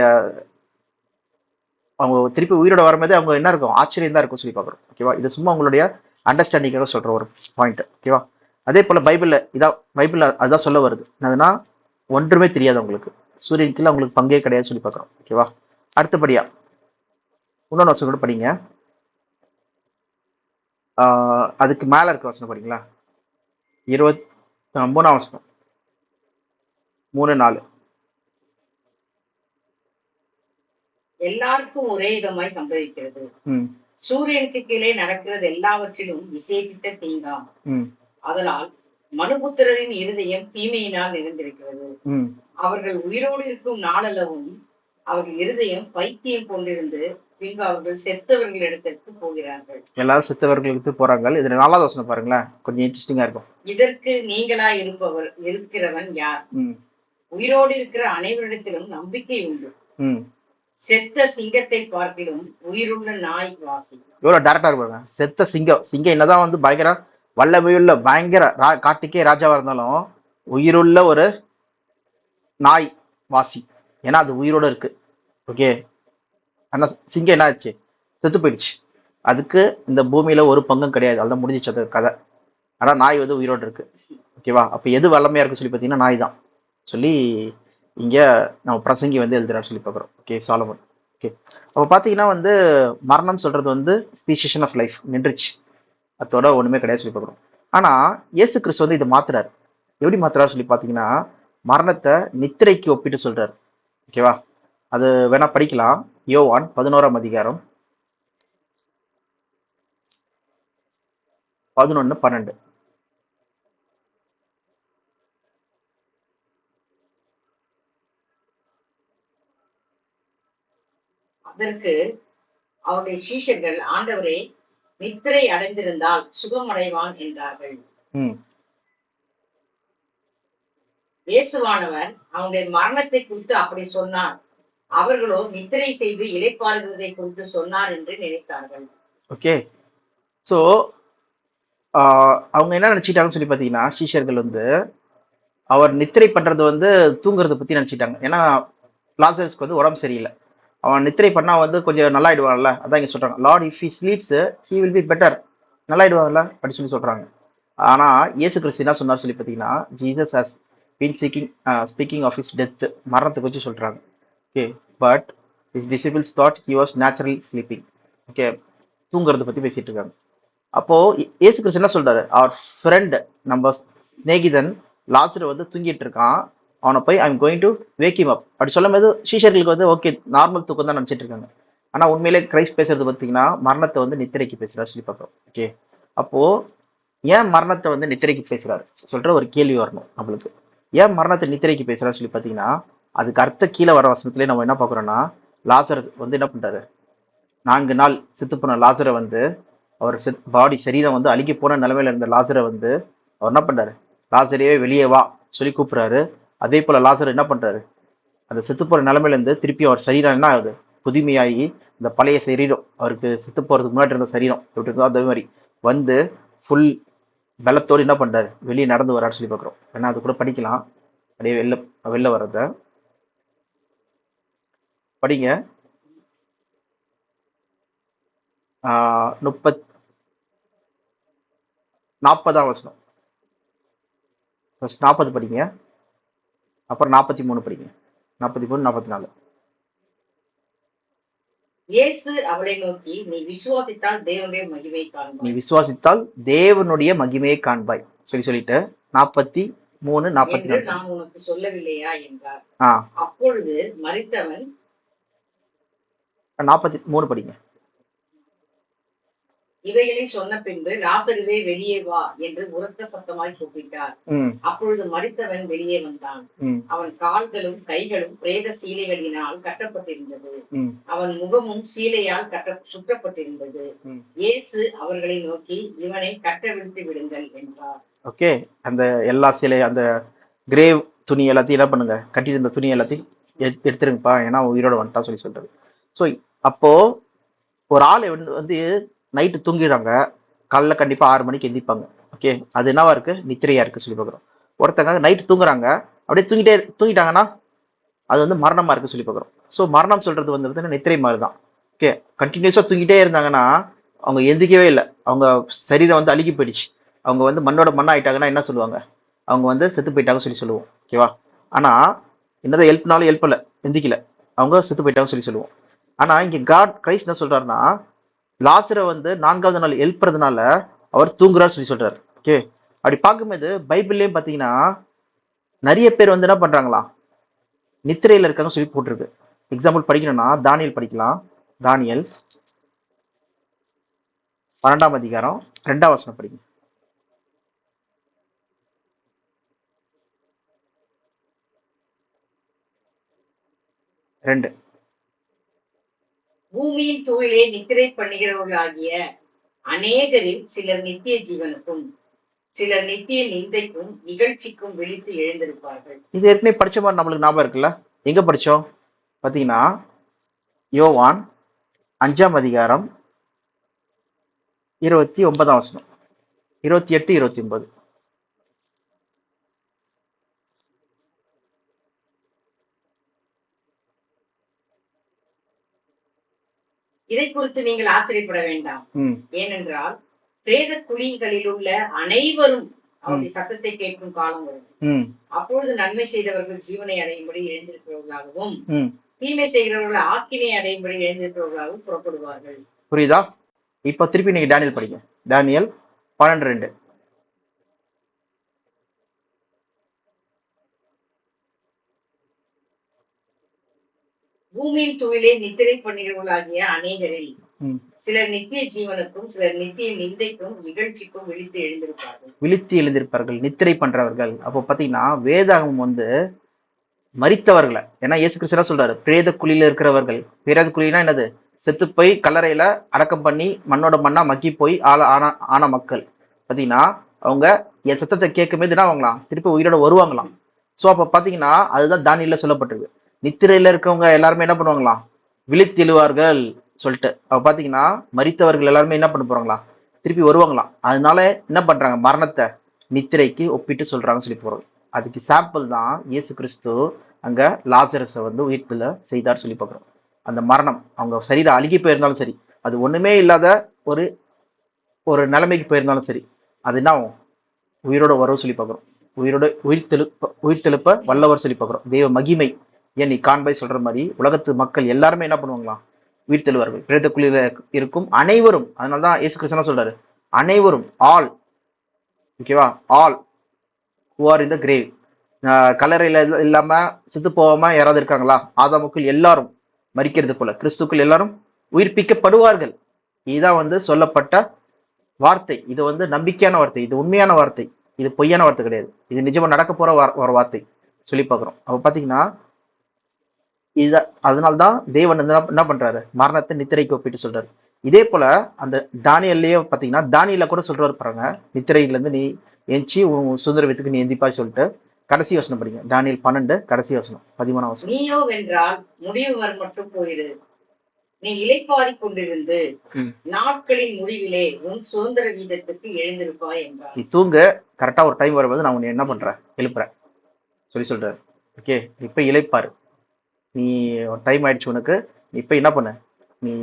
அவங்க திருப்பி உயிரோட வரும்போது அவங்க என்ன இருக்கும், ஆச்சரியம் தான் இருக்கும் சொல்லி பார்க்குறோம். ஓகேவா? இது சும்மா உங்களுடைய அண்டர்ஸ்டாண்டிங்காக சொல்ற ஒரு பாயிண்ட். ஓகேவா? அதே போல பைபிள்ல அதான் சொல்ல வருது என்னதுன்னா, ஒன்றுமே தெரியாது அவங்களுக்கு, சூரியன் கீழே அவங்களுக்கு பங்கே கிடையாது சொல்லி பார்க்குறோம். ஓகேவா? அடுத்தபடியா இன்னொன்று வசனம் கூட படிங்க, அதுக்கு மேல இருக்க வசனம் படிங்களா, 23ஆம் வசனம், 3-4. எல்லாருக்கும் ஒரே விதமாய் சம்பவிக்கிறது. சூரியனுக்கு கீழே நடக்கிறது எல்லாவற்றிலும் விசேஷித்த தீங்காம். அதனால் மனுபுத்திரரின் இருதயம் தீமையினால் நிறைந்திருக்கிறது. அவர்கள் உயிரோடு இருக்கும் நாளளவும் அவர்கள் இருதயம் பைத்தியம் கொண்டிருந்து பின்பு அவர்கள் செத்தவர்கள் இடத்திற்கு போகிறார்கள். எல்லாரும் செத்தவர்களுக்கு போறாங்க. இதுல 4வது வசனம் பாருங்களேன், கொஞ்சம் இன்ட்ரெஸ்டிங்கா இருக்கும். இதற்கு நீங்களா இருக்கிறவன் யார்? உயிரோடு இருக்கிற அனைவரிடத்திலும் நம்பிக்கை உண்டு. செத்த சிங்கத்தை பார்க்கிலும் உயிருள்ள நாய் வாசி. எவ்வளவு டேரக்டா இருப்பாங்க. செத்த சிங்கம் என்னதான் வந்து பயங்கர வல்லமையுள்ள பயங்கர காட்டுக்கே ராஜாவா இருந்தாலும் உயிருள்ள ஒரு நாய் வாசி, ஏன்னா அது உயிரோட இருக்கு. ஓகே, ஆனா சிங்கம் என்ன ஆச்சு, செத்து போயிடுச்சு. அதுக்கு இந்த பூமியில ஒரு பங்கும் கிடையாது, அதெல்லாம் முடிஞ்சிச்சு அது கதை. ஆனா நாய் வந்து உயிரோடு இருக்கு. ஓகேவா? அப்ப எது வல்லமையா இருக்கு சொல்லி பார்த்தீங்கன்னா நாய் தான் சொல்லி இங்க நம்ம பிரசங்கி வந்து எழுதுறாரு சொல்லி பார்க்குறோம். ஓகே, சாலமன். ஓகே, அப்போ பார்த்தீங்கன்னா வந்து மரணம் சொல்றது வந்து ஸ்பீசியேஷன் ஆஃப் லைஃப் நின்றுச்சு, அதோட ஒண்ணுமே கிடையாது சொல்லி பார்க்குறோம். ஆனா இயேசு கிறிஸ்து வந்து இதை மாத்துறாரு. எப்படி மாத்துறாரு சொல்லி பார்த்தீங்கன்னா, மரணத்தை நித்திரைக்கு ஒப்பிட்டு சொல்றாரு. ஓகேவா? அது வேணா படிக்கலாம், யோவான் 11ஆம் அதிகாரம் 11-12. அதற்கு அவருடைய சீஷர்கள், ஆண்டவரே, நித்திரை அடைந்திருந்தால் சுகமடைவான் என்றார்கள். இயேசுவானவர் அவனுடைய மரணத்தை குறித்து அப்படி சொன்னார், அவர்களோ நித்திரை செய்து இளைப்பாறுகிறதை குறித்து சொன்னார் என்று நினைத்தார்கள். ஓகே, சோ அவங்க என்ன நினைச்சிட்டாங்கன்னு சொல்லி பாத்தீங்கன்னா, சீஷர்கள் வந்து அவர் நித்திரை பண்றது வந்து தூங்குறத பத்தி நினைச்சிட்டாங்க. ஏன்னா லாசரஸ்க்கு வந்து உடம்பு சரியில்லை, அவன் நித்திரை பண்ணா வந்து கொஞ்சம் நல்லாயிடுவான்ல, அதான் இங்க சொல்றாங்க, Lord if he sleeps he will be better, நல்லாயிடுவாங்கல்ல அப்படி சொல்லி சொல்றாங்க. ஆனா இயேசு கிறிஸ்து என்ன சொன்னார் சொல்லி பார்த்தீங்கன்னா, Jesus has been speaking of his death, மரணத்தை வச்சு சொல்றாங்க. Okay, but his disciples thought he was natural sleeping. Okay, தூங்குறத பத்தி பேசிட்டு இருக்காங்க. அப்போ இயேசு கிறிஸ்து என்ன சொல்றாரு, அவர் ஃப்ரெண்ட் நம்ம சிநேகிதன் லாசரு வந்து தூங்கிட்டு இருக்கான், அவனை போய் I'm going to wake him அப் அப்படி சொல்லும் போது சீஷர்களுக்கு வந்து ஓகே நார்மல் தூக்கம் தான் நினைச்சிட்டு இருக்காங்க. ஆனா உண்மையிலே கிரைஸ்ட் பேசுறது பார்த்தீங்கன்னா மரணத்தை வந்து நித்திரைக்கு பேசுறாரு சொல்லி பார்க்குறோம். ஓகே, அப்போ ஏன் மரணத்தை வந்து நித்திரைக்கு பேசுறாரு சொல்ற ஒரு கேள்வி வரணும் நம்மளுக்கு. ஏன் மரணத்தை நித்திரைக்கு பேசுறாரு சொல்லி பார்த்தீங்கன்னா, அதுக்கு அர்த்த கீழே வர வசனத்திலே நம்ம என்ன பார்க்குறோம்னா, லாசர் வந்து என்ன பண்றாரு, 4 நாள் செத்து போன லாசரை வந்து அவர் பாடி சரீரம் வந்து அழுகி போன நிலைமையில இருந்த லாசரை வந்து அவர் என்ன பண்றாரு, லாசரையே வெளியே வா சொல்லி கூப்பிடுறாரு. அதே போல லாசர் என்ன பண்றாரு, அந்த செத்து போற நிலைமையில இருந்து திருப்பி அவர் சரீரம் என்ன ஆகுது, புதுமையாகி இந்த பழைய சரீரம், அவருக்கு செத்து போறதுக்கு முன்னாடி இருந்த சரீரம் எப்படி இருந்தோ அதே மாதிரி வந்து ஃபுல் பலத்தோடு என்ன பண்றாரு, வெளியே நடந்து வரான்னு சொல்லி பார்க்குறோம். ஏன்னா அது கூட படிக்கலாம், அப்படியே வெளில வர்றத படிங்க. 40ஆம் வசனம், ஃபர்ஸ்ட் 40 படிங்க, அப்புறம் 43 படிங்க, 43 44. இயேசு அவளை நோக்கி, நீ விசுவாசித்தால் தேவனுடைய மகிமையை காண்பாய். நீ விசுவாசித்தால் தேவனுடைய மகிமையை காண்பாய் சொல்லிட்டு 43 44 நான் உனக்கு சொல்லவில்லையா என்றார். அப்பொழுது மரித்தவன் 43 படிங்க. இவைகளை சொன்ன பின்பு லாசருவே வெளியே வா என்று உரத்த சத்தமாய் கூப்பிட்டார். அப்பொழுது மரித்தவன் வெளியே வந்தான். அவன் கால்களும் கைகளும் பிரேத சீலைகளினால் கட்டப்பட்டிருந்தது. அவன் முகமும் சீலையால் சுற்றப்பட்டிருந்தது. இயேசு அவர்களை நோக்கி, இவனை கட்டவிழ்த்து விடுங்கள் என்றார். ஓகே, அந்த எல்லா சீலை, அந்த கிரேவ் துணி எல்லாத்தையும் என்ன பண்ணுங்க, கட்டியிருந்த துணி எல்லாத்தையும் எடுத்துருங்கப்பா, ஏன்னா உயிரோட வந்துட்டா சொல்லி சொல்றது. ஸோ அப்போ ஒரு ஆள் வந்து நைட்டு தூங்கிடுறாங்க, காலைல கண்டிப்பா 6 மணிக்கு எந்திப்பாங்க. ஓகே, அது என்னவா இருக்கு, நித்திரையா இருக்கு சொல்லி பார்க்குறோம். ஒருத்தங்க நைட்டு தூங்குறாங்க, அப்படியே தூங்கிட்டாங்கன்னா அது வந்து மரணமா இருக்கு சொல்லி பார்க்குறோம். ஸோ மரணம் சொல்றது வந்து பார்த்தீங்கன்னா நித்திரை மாதிரி தான். ஓகே, கண்டினியூஸா தூங்கிட்டே இருந்தாங்கன்னா அவங்க எந்திக்கவே இல்லை, அவங்க சரீரம் வந்து அழுகி போயிடுச்சு, அவங்க வந்து மண்ணோட மண்ணா ஆயிட்டாங்கன்னா என்ன சொல்லுவாங்க, அவங்க வந்து செத்து போயிட்டாங்கன்னு சொல்லி சொல்லுவோம். ஓகேவா, ஆனா என்னதான் எழுப்பினாலும் எழுப்பல, எந்திக்கல, அவங்க செத்து போயிட்டாங்கன்னு சொல்லி சொல்லுவோம். ஆனா இங்க காட் கிரைஸ்ட் என்ன சொல்றாருன்னா, லாசரை வந்து 4ஆவது நாள் எழுப்புறதுனால அவர் தூங்குறாரு சொல்லி சொல்றாரு. ஓகே, அப்படி பார்க்கும்போது பைபிள்லயும் பாத்தீங்கன்னா நிறைய பேர் வந்து என்ன பண்றாங்களா, நித்திரையில இருக்காங்க சொல்லி போட்டிருக்கு. எக்ஸாம்பிள் படிக்கணும்னா தானியல் படிக்கலாம். தானியல் 12ஆம் அதிகாரம் 2ஆம் வசனம் படிங்க. 2. பூமியின் தூயிலே நித்திரை பண்ணுகிறவர்களாகிய அநேகரில் சிலர் நித்திய ஜீவனுக்கும் சிலர் நித்திய நிந்தைக்கும் இகழ்ச்சிக்கும் விழித்து எழுந்திருப்பார்கள். இது ஏற்கனவே படிச்ச மாதிரி நம்மளுக்கு ஞாபகம் இருக்குல்ல, எங்க படிச்சோம் பாத்தீங்கன்னா யோவான் 5ஆம் அதிகாரம் 29ஆம் வசனம், 28 29. இதை குறித்து நீங்கள் ஆச்சரியப்பட வேண்டாம். ஏனென்றால் பிரேத குழிகளில் உள்ள அனைவரும் அவருடைய சத்தத்தை கேட்கும் காலம் வரும். அப்பொழுது நன்மை செய்தவர்கள் ஜீவனை அடையும்படி எழுந்திருக்கிறவர்களாகவும் தீமை செய்கிறவர்கள் ஆக்கினை அடையும்படி எழுந்திருக்கிறவர்களாகவும் புறப்படுவார்கள். புரியுதா? இப்ப திருப்பி நீங்க டேனியல் படிங்க. டேனியல் 12:2. பூமியின் தூயிலே நித்திரை பண்ணுகிறவர்களாகிய அநேகரில் சிலர் நித்திய ஜீவனுக்கும் சிலர் நித்திய நிந்தைக்கும் இகழ்ச்சிக்கும் விழித்து எழுந்திருப்பார்கள். நித்திரை பண்றவர்கள். அப்போ பாத்தீங்கன்னா வேதாகமம் வந்து மரித்தவர்களை, ஏன்னா இயேசு கிறிஸ்து சொல்றாரு, பிரேத குழியில இருக்கிறவர்கள். பிரேத குழினா என்னது, செத்து போய் கல்லறையில அடக்கம் பண்ணி மண்ணோட மண்ணா மக்கி போய் ஆன மக்கள் பாத்தீங்கன்னா அவங்க என் சத்தத்தை கேட்கும் போது என்ன ஆவாங்களாம், திருப்பி உயிரோட வருவாங்களாம். சோ அப்ப பாத்தீங்கன்னா அதுதான் தானியேல்ல சொல்லப்பட்டிருக்கு. நித்திரையில இருக்கவங்க எல்லாருமே என்ன பண்ணுவாங்களாம், விழித்தெழுவார்கள் சொல்லிட்டு. அப்ப பாத்தீங்கன்னா மரித்தவர்கள் எல்லாருமே என்ன பண்ண போறாங்களா, திருப்பி வருவாங்களாம். அதனால என்ன பண்றாங்க, மரணத்தை நித்திரைக்கு ஒப்பிட்டு சொல்றாங்கன்னு சொல்லி போறோம். அதுக்கு சாம்பிள் தான் இயேசு கிறிஸ்து அங்க லாசரஸை வந்து உயிர்த்துல செய்தார் சொல்லி பார்க்கிறோம். அந்த மரணம் அவங்க சரீரம் அழுகி போயிருந்தாலும் சரி, அது ஒண்ணுமே இல்லாத ஒரு ஒரு நிலைமைக்கு போயிருந்தாலும் சரி, அது என்ன உயிரோட வரவு சொல்லி பார்க்கிறோம். உயிர்த்தெழுப்ப வல்லவர் சொல்லி பார்க்கிறோம். தெய்வ மகிமை ஏன் நீ காண்பாய் சொல்ற மாதிரி உலகத்து மக்கள் எல்லாருமே என்ன பண்ணுவாங்களாம், உயிர்த்தெழுவார்கள். பிரேதக்குழியில இருக்கும் அனைவரும். அதனாலதான் இயேசு கிறிஸ்து சொல்றாரு, அனைவரும், ஆல். ஓகேவா, all who are in the grave. கல்லறையில இல்லாம செத்து போகாம யாராவது இருக்காங்களா, ஆதாமுக்குள் எல்லாரும் மரிக்கிறது போல கிறிஸ்துக்குள் எல்லாரும் உயிர்ப்பிக்கப்படுவார்கள். இதுதான் வந்து சொல்லப்பட்ட வார்த்தை. இது வந்து நம்பிக்கையான வார்த்தை, இது உண்மையான வார்த்தை, இது பொய்யான வார்த்தை கிடையாது. இது நிஜமா நடக்க போற ஒரு வார்த்தை சொல்லி பார்க்கிறோம். அப்ப பாத்தீங்கன்னா இதுதான் அதனால்தான் தேவன் வந்து என்ன பண்றாரு, மரணத்தை நித்திரைக்கு ஒப்பிட்டு சொல்றாரு. இதே போல அந்த தானியல்லையே பாத்தீங்கன்னா, தானியல்ல கூட சொல்றாரு பாருங்க, நித்திரையில இருந்து நீ எஞ்சி உன் சுதந்திர வீட்டுக்கு நீ எந்திப்பாய் சொல்லிட்டு கடைசி வசனம் படிங்க. தானியல் 12 கடைசி வசனம் 13 வசனம். நீயோ வென்றால் முடிவு வரை மட்டும் போயிரு, நீ இளைப்பாறிக் கொண்டிருந்து நாட்களின் முடிவிலே உன் சுதந்திர வீதத்துக்கு எழுந்திருப்பாய் என்றார். நீ தூங்க, கரெக்டா ஒரு டைம் வரும்போது நான் உன்னை என்ன பண்றேன், எழுப்புறேன் சொல்லி சொல்றாரு. ஓகே, இப்ப இளைப்பாரு, நீ டைம் ஆயிடுச்சு உனக்கு, இப்ப என்ன பண்ண, நீ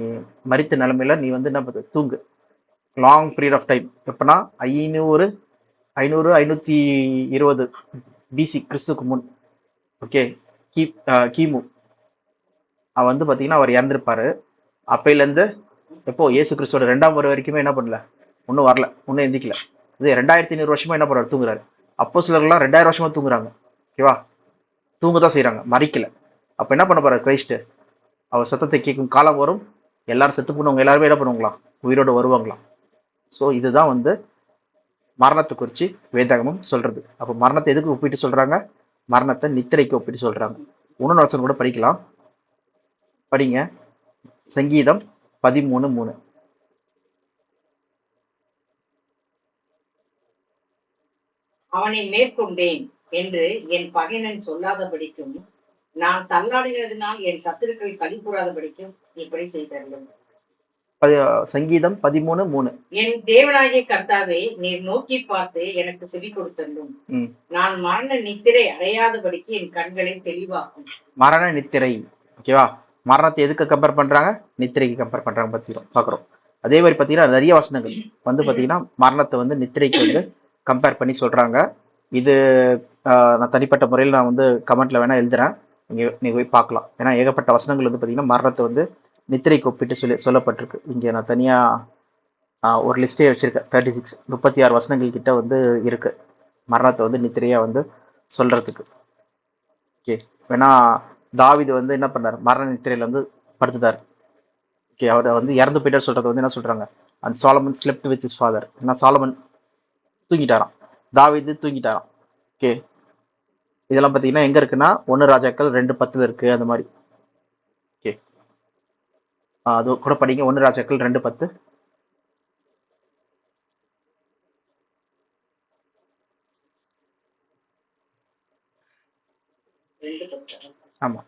மரித்த நிலைமையில நீ வந்து என்ன பண்ணு, தூங்கு. லாங் பீரியட் ஆஃப் டைம் எப்பனா 520 பிசி கிறிஸ்துக்கு முன். ஓகே, கிமு அவர் வந்து பாத்தீங்கன்னா அவர் இறந்திருப்பாரு. அப்பையில இருந்து எப்போ இயேசு கிறிஸ்துவோட 2ஆம் வருகை வரைக்குமே என்ன பண்ணல, ஒன்றும் வரல, ஒன்றும் எந்திக்கல. இது 2500 வருஷமா என்ன பண்றாரு, தூங்குறாரு. அப்போ சிலர்லாம் 2000 வருஷமா தூங்குறாங்க. ஓகேவா, தூங்க தான் செய்யறாங்க, மறிக்கல. அப்ப என்ன பண்ண போறாரு கிரைஸ்ட், அவர் சத்தத்தை கேட்கும் காலம் வரும், எல்லாரும் செத்து போனவங்க எல்லாருமே என்ன பண்ணுவாங்களாம், உயிரோட வருவாங்களாம். ஸோ இதுதான் வந்து மரணத்தை குறித்து வேதாகமம் சொல்றது. அப்போ மரணத்தை எதுக்கு ஒப்பிட்டு சொல்றாங்க, மரணத்தை நித்திரைக்கு ஒப்பிட்டு சொல்றாங்க. இன்னொரு வசனம் கூட படிக்கலாம், படிங்க. சங்கீதம் 13:3. அவனை மேற்கொண்டேன் என்று என் பகைஞன் சொல்லாதபடிக்கும், நான் தள்ளாடுகிறதுனால் என் சத்துருக்கள் களி கூறாதபடிக்கும் இப்படி செய்தார்கள். சங்கீதம் 13:3. என் தேவனாகிய கர்த்தாவே, நீர் நோக்கி பார்த்து எனக்கு செவி கொடுத்தள்ளும், நான் மரண நித்திரை அடையாதபடிக்கு என் கண்களை தெளிவாக்கும். மரண நித்திரை, ஓகேவா, மரணத்தை எதுக்கு கம்பேர் பண்றாங்க, நித்திரைக்கு கம்பேர் பண்றாங்க பாக்குறோம். அதே மாதிரி பாத்தீங்கன்னா நிறைய வசனங்கள் வந்து பாத்தீங்கன்னா மரணத்தை வந்து நித்திரைக்கு வந்து கம்பேர் பண்ணி சொல்றாங்க. இது நான் தனிப்பட்ட முறையில் நான் வந்து கமெண்ட்ல வேணா எழுதுறேன், நீங்க போய் பார்க்கலாம். ஏன்னா ஏகப்பட்ட வசனங்கள் வந்து பாத்தீங்கன்னா மரணத்தை வந்து நித்திரைக்கு ஒப்பிட்டு சொல்லப்பட்டிருக்கு. இங்க நான் தனியா ஒரு லிஸ்டே வச்சிருக்கேன், 36 வசனங்கள் கிட்ட வந்து இருக்கு மரணத்தை வந்து நித்திரையா வந்து சொல்றதுக்கு. ஓகே, வேணா தாவீது வந்து என்ன பண்ணார், மரண நித்திரையில வந்து படுத்துட்டார். ஓகே, அவரை வந்து இறந்து போயிட்டார் சொல்றது வந்து என்ன சொல்றாங்க, and Solomon slept with his father. ஏன்னா சாலமன் தூங்கிட்டாராம், தாவீது தூங்கிட்டாராம். ஓகே, இதெல்லாம் பார்த்தீங்கன்னா எங்க இருக்குன்னா 1 ராஜாக்கள் 2:10 இருக்கு அந்த மாதிரி. ஓகே, அது கூட படிங்க, 1 ராஜாக்கள் 2:10. ஆமா,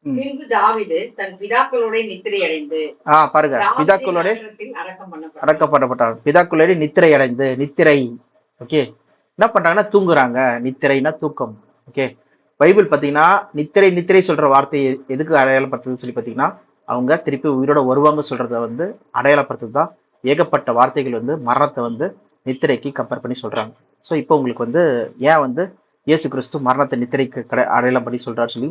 பின்பு தாவீது தன் பிதாக்களோட நித்திரை அடைந்து, பாருங்க, பிதாக்களோட அடக்கம் பண்ணப்பட்டார். பிதாக்களோட நித்திரை அடைந்து, நித்திரை. ஓகே, என்ன பண்றாங்கன்னா தூங்குறாங்க, நித்திரைனா தூக்கம். ஓகே, பைபிள் பாத்தீங்கன்னா நித்திரை நித்திரை சொல்ற வார்த்தையை எதுக்கு அடையாளப்படுத்துதுன்னு சொல்லி பாத்தீங்கன்னா, அவங்க திருப்பி உயிரோட வருவாங்க சொல்றத வந்து அடையாளப்படுத்துறது தான். ஏகப்பட்ட வார்த்தைகள் வந்து மரணத்தை வந்து நித்திரைக்கு கம்பேர் பண்ணி சொல்றாங்க. ஸோ இப்போ உங்களுக்கு வந்து ஏன் வந்து இயேசு கிறிஸ்து மரணத்தை நித்திரைக்கு அடையாளம் பண்ணி சொல்றாரு சொல்லி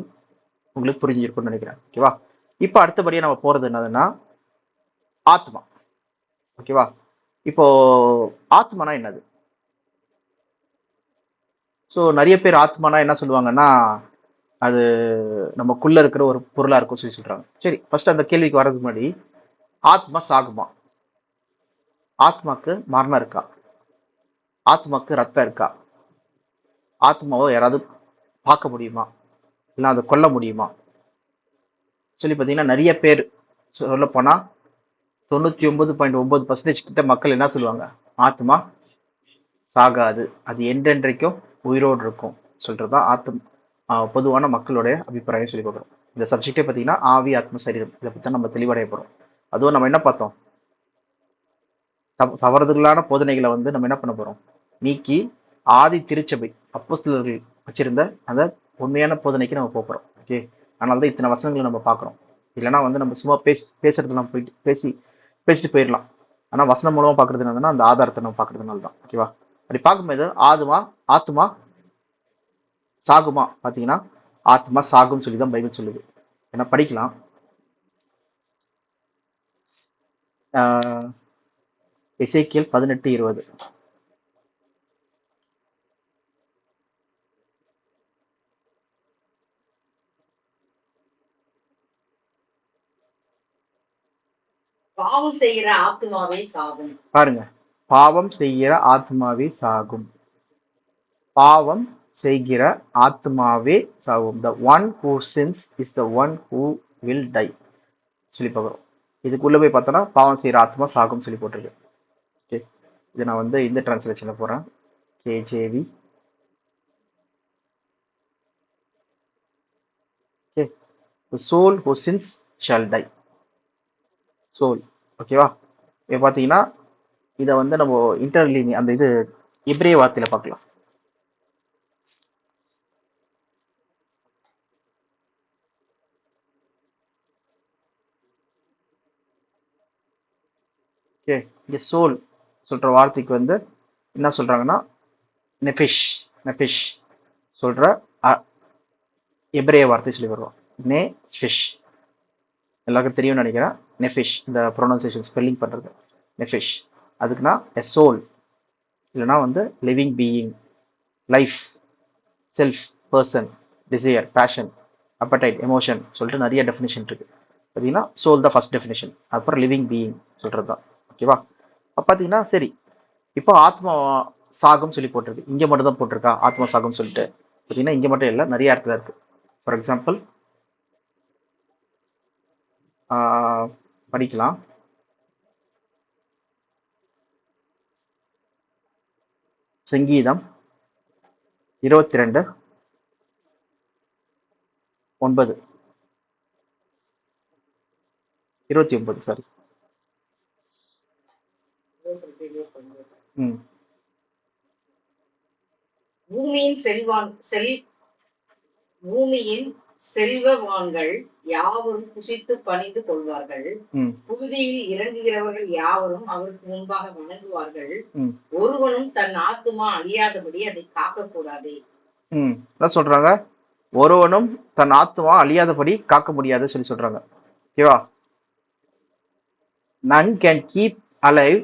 உங்களுக்கு புரிஞ்சிருக்கும்னு நினைக்கிறேன். ஓகேவா, இப்போ அடுத்தபடியாக நம்ம போறது என்னதுன்னா ஆத்மா. ஓகேவா, இப்போ ஆத்மானா என்னது? ஸோ நிறைய பேர் ஆத்மானா என்ன சொல்லுவாங்கன்னா, அது நமக்குள்ள இருக்கிற ஒரு பொருளா இருக்கும் சொல்லி சொல்றாங்க. சரி, ஃபர்ஸ்ட் அந்த கேள்விக்கு வர்றதுக்கு முன்னாடி, ஆத்மா சாகுமா? ஆத்மாக்கு மரணம் இருக்கா? ஆத்மாக்கு ரத்தம் இருக்கா? ஆத்மாவை யாராவது பார்க்க முடியுமா, இல்லை அதை கொல்ல முடியுமா சொல்லி பார்த்தீங்கன்னா நிறைய பேர் சொல்ல போனா 99.9% கிட்ட மக்கள் என்ன சொல்லுவாங்க, ஆத்மா சாகாது, அது என்றென்றைக்கும் உயிரோடு இருக்கும் சொல்றதுதான் பொதுவான மக்களுடைய அபிப்பிராயம் சொல்லி பார்க்குறோம். இந்த சப்ஜெக்டே பார்த்தீங்கன்னா ஆவி ஆத்ம சரீரம், இதை பற்றி நம்ம தெளிவடைய போறோம். அதுவும் நம்ம என்ன பார்த்தோம், தவறுதலான போதனைகளை வந்து நம்ம என்ன பண்ண போறோம், நீக்கி ஆதி திருச்சபை அப்போஸ்தலர்கள் வச்சிருந்த அந்த உண்மையான போதனைக்கு நம்ம போகிறோம். ஓகே, அதனாலதான் இத்தனை வசனங்களை நம்ம பார்க்குறோம். இல்லைன்னா வந்து நம்ம சும்மா பேசுறது நம்ம போயிட்டு பேசிட்டு போயிடலாம். ஆனா வசனம் மூலமா பார்க்கறது என்னதுன்னா அந்த ஆதாரத்தை நம்ம பார்க்கறதுனால தான். ஓகேவா, அப்படி பார்க்கும்போது ஆத்மா சாகுமா பார்த்தீங்கன்னா ஆத்மா சாகும்னு சொல்லி தான் பைபிள் சொல்லுது. ஏன்னா படிக்கலாம், எசேக்கியேல் 18:20. பாவம் செய்கிற ஆத்மாவே சாகும். பாருங்க, பாவம் செய்கிற ஆத்மாவே சாகும். பாவம் செய்கிற ஆத்மாவே சாகும். The one who sins is the one who will die சொல்லி பார்க்குறோம். இதுக்குள்ள போய் பார்த்தோன்னா பாவம் செய்கிற ஆத்மா சாகும் சொல்லி போட்டிருக்கு. ஓகே, இது நான் வந்து இந்த டிரான்ஸ்லேஷனில் போகிறேன், KJV. Okay, the soul who sins shall die. soul. ஓகேவா? இப்போ பார்த்தீங்கன்னா இதை வந்து நம்ம இன்டர்லீனி அந்த இது எபிரேய வார்த்தையில் பார்க்கலாம். ஓகே, இங்கே சோல் சொல்கிற வார்த்தைக்கு வந்து என்ன சொல்கிறாங்கன்னா நெஃபிஷ். நெஃபிஷ் சொல்கிற எபிரேய வார்த்தை சொல்லி வருவோம். நே ஃபிஷ் எல்லாருக்கும் தெரியும்னு நினைக்கிறேன். நெஃபிஷ் இந்த ப்ரொனன்சியேஷன் ஸ்பெல்லிங் பண்ணுறது நெஃபிஷ். அதுக்குன்னா எ சோல், இல்லைனா வந்து living being, life, self, person, desire, passion, appetite, emotion சொல்லிட்டு நிறைய டெஃபினேஷன் இருக்குது. பார்த்தீங்கன்னா சோல் தான் ஃபர்ஸ்ட் டெஃபினேஷன், அப்புறம் லிவிங் பீயிங் சொல்கிறது தான். ஓகேவா? அப்போ பார்த்தீங்கன்னா சரி, இப்போ ஆத்மா சாகம் சொல்லி போட்டிருக்கு. இங்கே மட்டும் தான் போட்டிருக்கா ஆத்மா சாகம் சொல்லிட்டு? பார்த்தீங்கன்னா இங்கே மட்டும் இல்லை, நிறைய இடத்துல இருக்குது. ஃபார் எக்ஸாம்பிள் படிக்கலாம். சங்கீதம் 22:9 29 சாரி. பூமியின் செல்வவான்கள் யாவரும் புசித்து பணிந்து கொள்வார்கள். புழுதியில் இறங்குகிறவர்கள் யாவரும் அவருக்கு முன்பாக வணங்குவார்கள். ஒருவனும் தன் ஆத்துமா அழியாதபடி அதை காக்க கூடாது. சொல்றாங்க, ஒருவனும் தன் ஆத்துமா அழியாதபடி காக்க முடியாது சொல்லி சொல்றாங்க. ஓகேவா? none can keep alive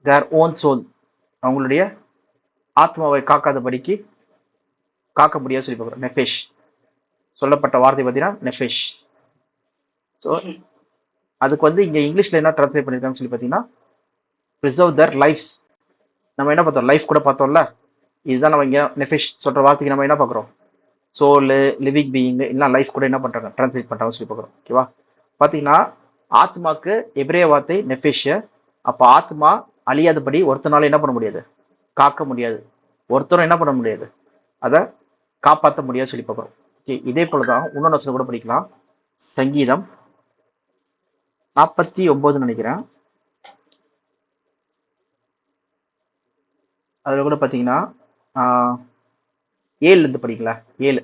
their own soul. அவங்களுடைய ஆத்மாவை காக்காதபடிக்கு காக்க முடியாது சொல்லி பார்க்குறோம். நெஃபிஷ் சொல்லப்பட்ட வார்த்தை பார்த்தீங்கன்னா நெஃபிஷ். ஸோ அதுக்கு வந்து இங்கே இங்கிலீஷில் என்ன ட்ரான்ஸ்லேட் பண்ணியிருக்காங்கன்னு சொல்லி பார்த்தீங்கன்னா ப்ரிசர்வ் தர் லைஃப்ஸ். நம்ம என்ன பார்த்தோம், லைஃப் கூட பார்த்தோம்ல. இதுதான் நம்ம இங்கே நெஃபிஷ் சொல்கிற வார்த்தைக்கு நம்ம என்ன பார்க்குறோம், சோலு, லிவிங் பீயிங், இல்லை லைஃப் கூட என்ன பண்ணுறாங்க, ட்ரான்ஸ்லேட் பண்ணுறாங்கன்னு சொல்லி பார்க்குறோம். ஓகேவா? பார்த்தீங்கன்னா ஆத்மாக்கு எபிரேய வார்த்தை நெஃபிஷ். அப்போ ஆத்மா அழியாதபடி ஒருத்தனால என்ன பண்ண முடியாது, காக்க முடியாது. ஒருத்தரும் என்ன பண்ண முடியாது, அதை காப்பாற்ற முடியாது சொல்லி பார்க்குறோம். ஓகே, இதே போலதான் இன்னொன்று வசனம் கூட படிக்கலாம். சங்கீதம் 49 நினைக்கிறேன். அதுல கூட பார்த்தீங்கன்னா 7 இருந்து படிக்கலாம். 7.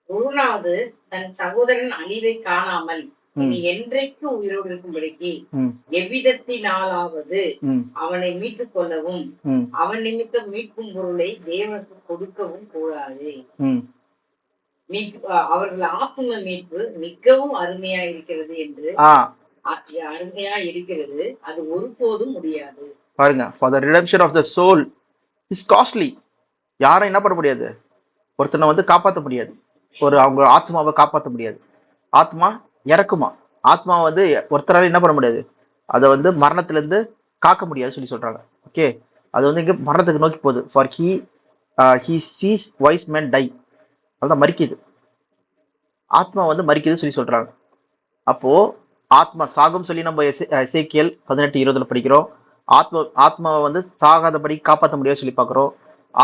ஒருவனாவது தன் சகோதரன் அழிவை காணாமல் என்றைக்கு உயிரோடு இருக்கும்படிக்கு எவ்விதத்தினாலாவது அவனை மீட்டுக் கொள்ளவும் அவன் நிமித்தம் மீட்கும் பொருளை தேவனுக்கு கொடுக்கவும் கூடாது. அவர்கள் ஆத்தும மீட்பு மிகவும் அருமையா இருக்கிறது என்று அருமையா இருக்கிறது, அது ஒருபோதும் முடியாது. பாருங்க, for the redemption of the soul is costly. யாரும் என்ன பண்ண முடியாது, ஒருத்தனை வந்து காப்பாற்ற முடியாது, அவங்க ஆத்மாவை காப்பாற்ற முடியாது. ஆத்மா இறக்குமா, ஆத்மா வந்து ஒருத்தரால என்ன பண்ண முடியாது, அதை வந்து மரணத்திலிருந்து காக்க முடியாது சொல்லி சொல்றாங்க. ஓகே, அது வந்து இங்க மரணத்துக்கு நோக்கி போகுது. For he sees wise men die. அதுதான் மரிக்குது, ஆத்மா வந்து மரிக்குது சொல்லி சொல்றாங்க. அப்போ ஆத்மா சாகும் சொல்லி நம்ம எசேக்கியேல் 18:20 படிக்கிறோம். ஆத்மாவை வந்து சாகாதபடி காப்பாற்ற முடியாது சொல்லி பார்க்குறோம்.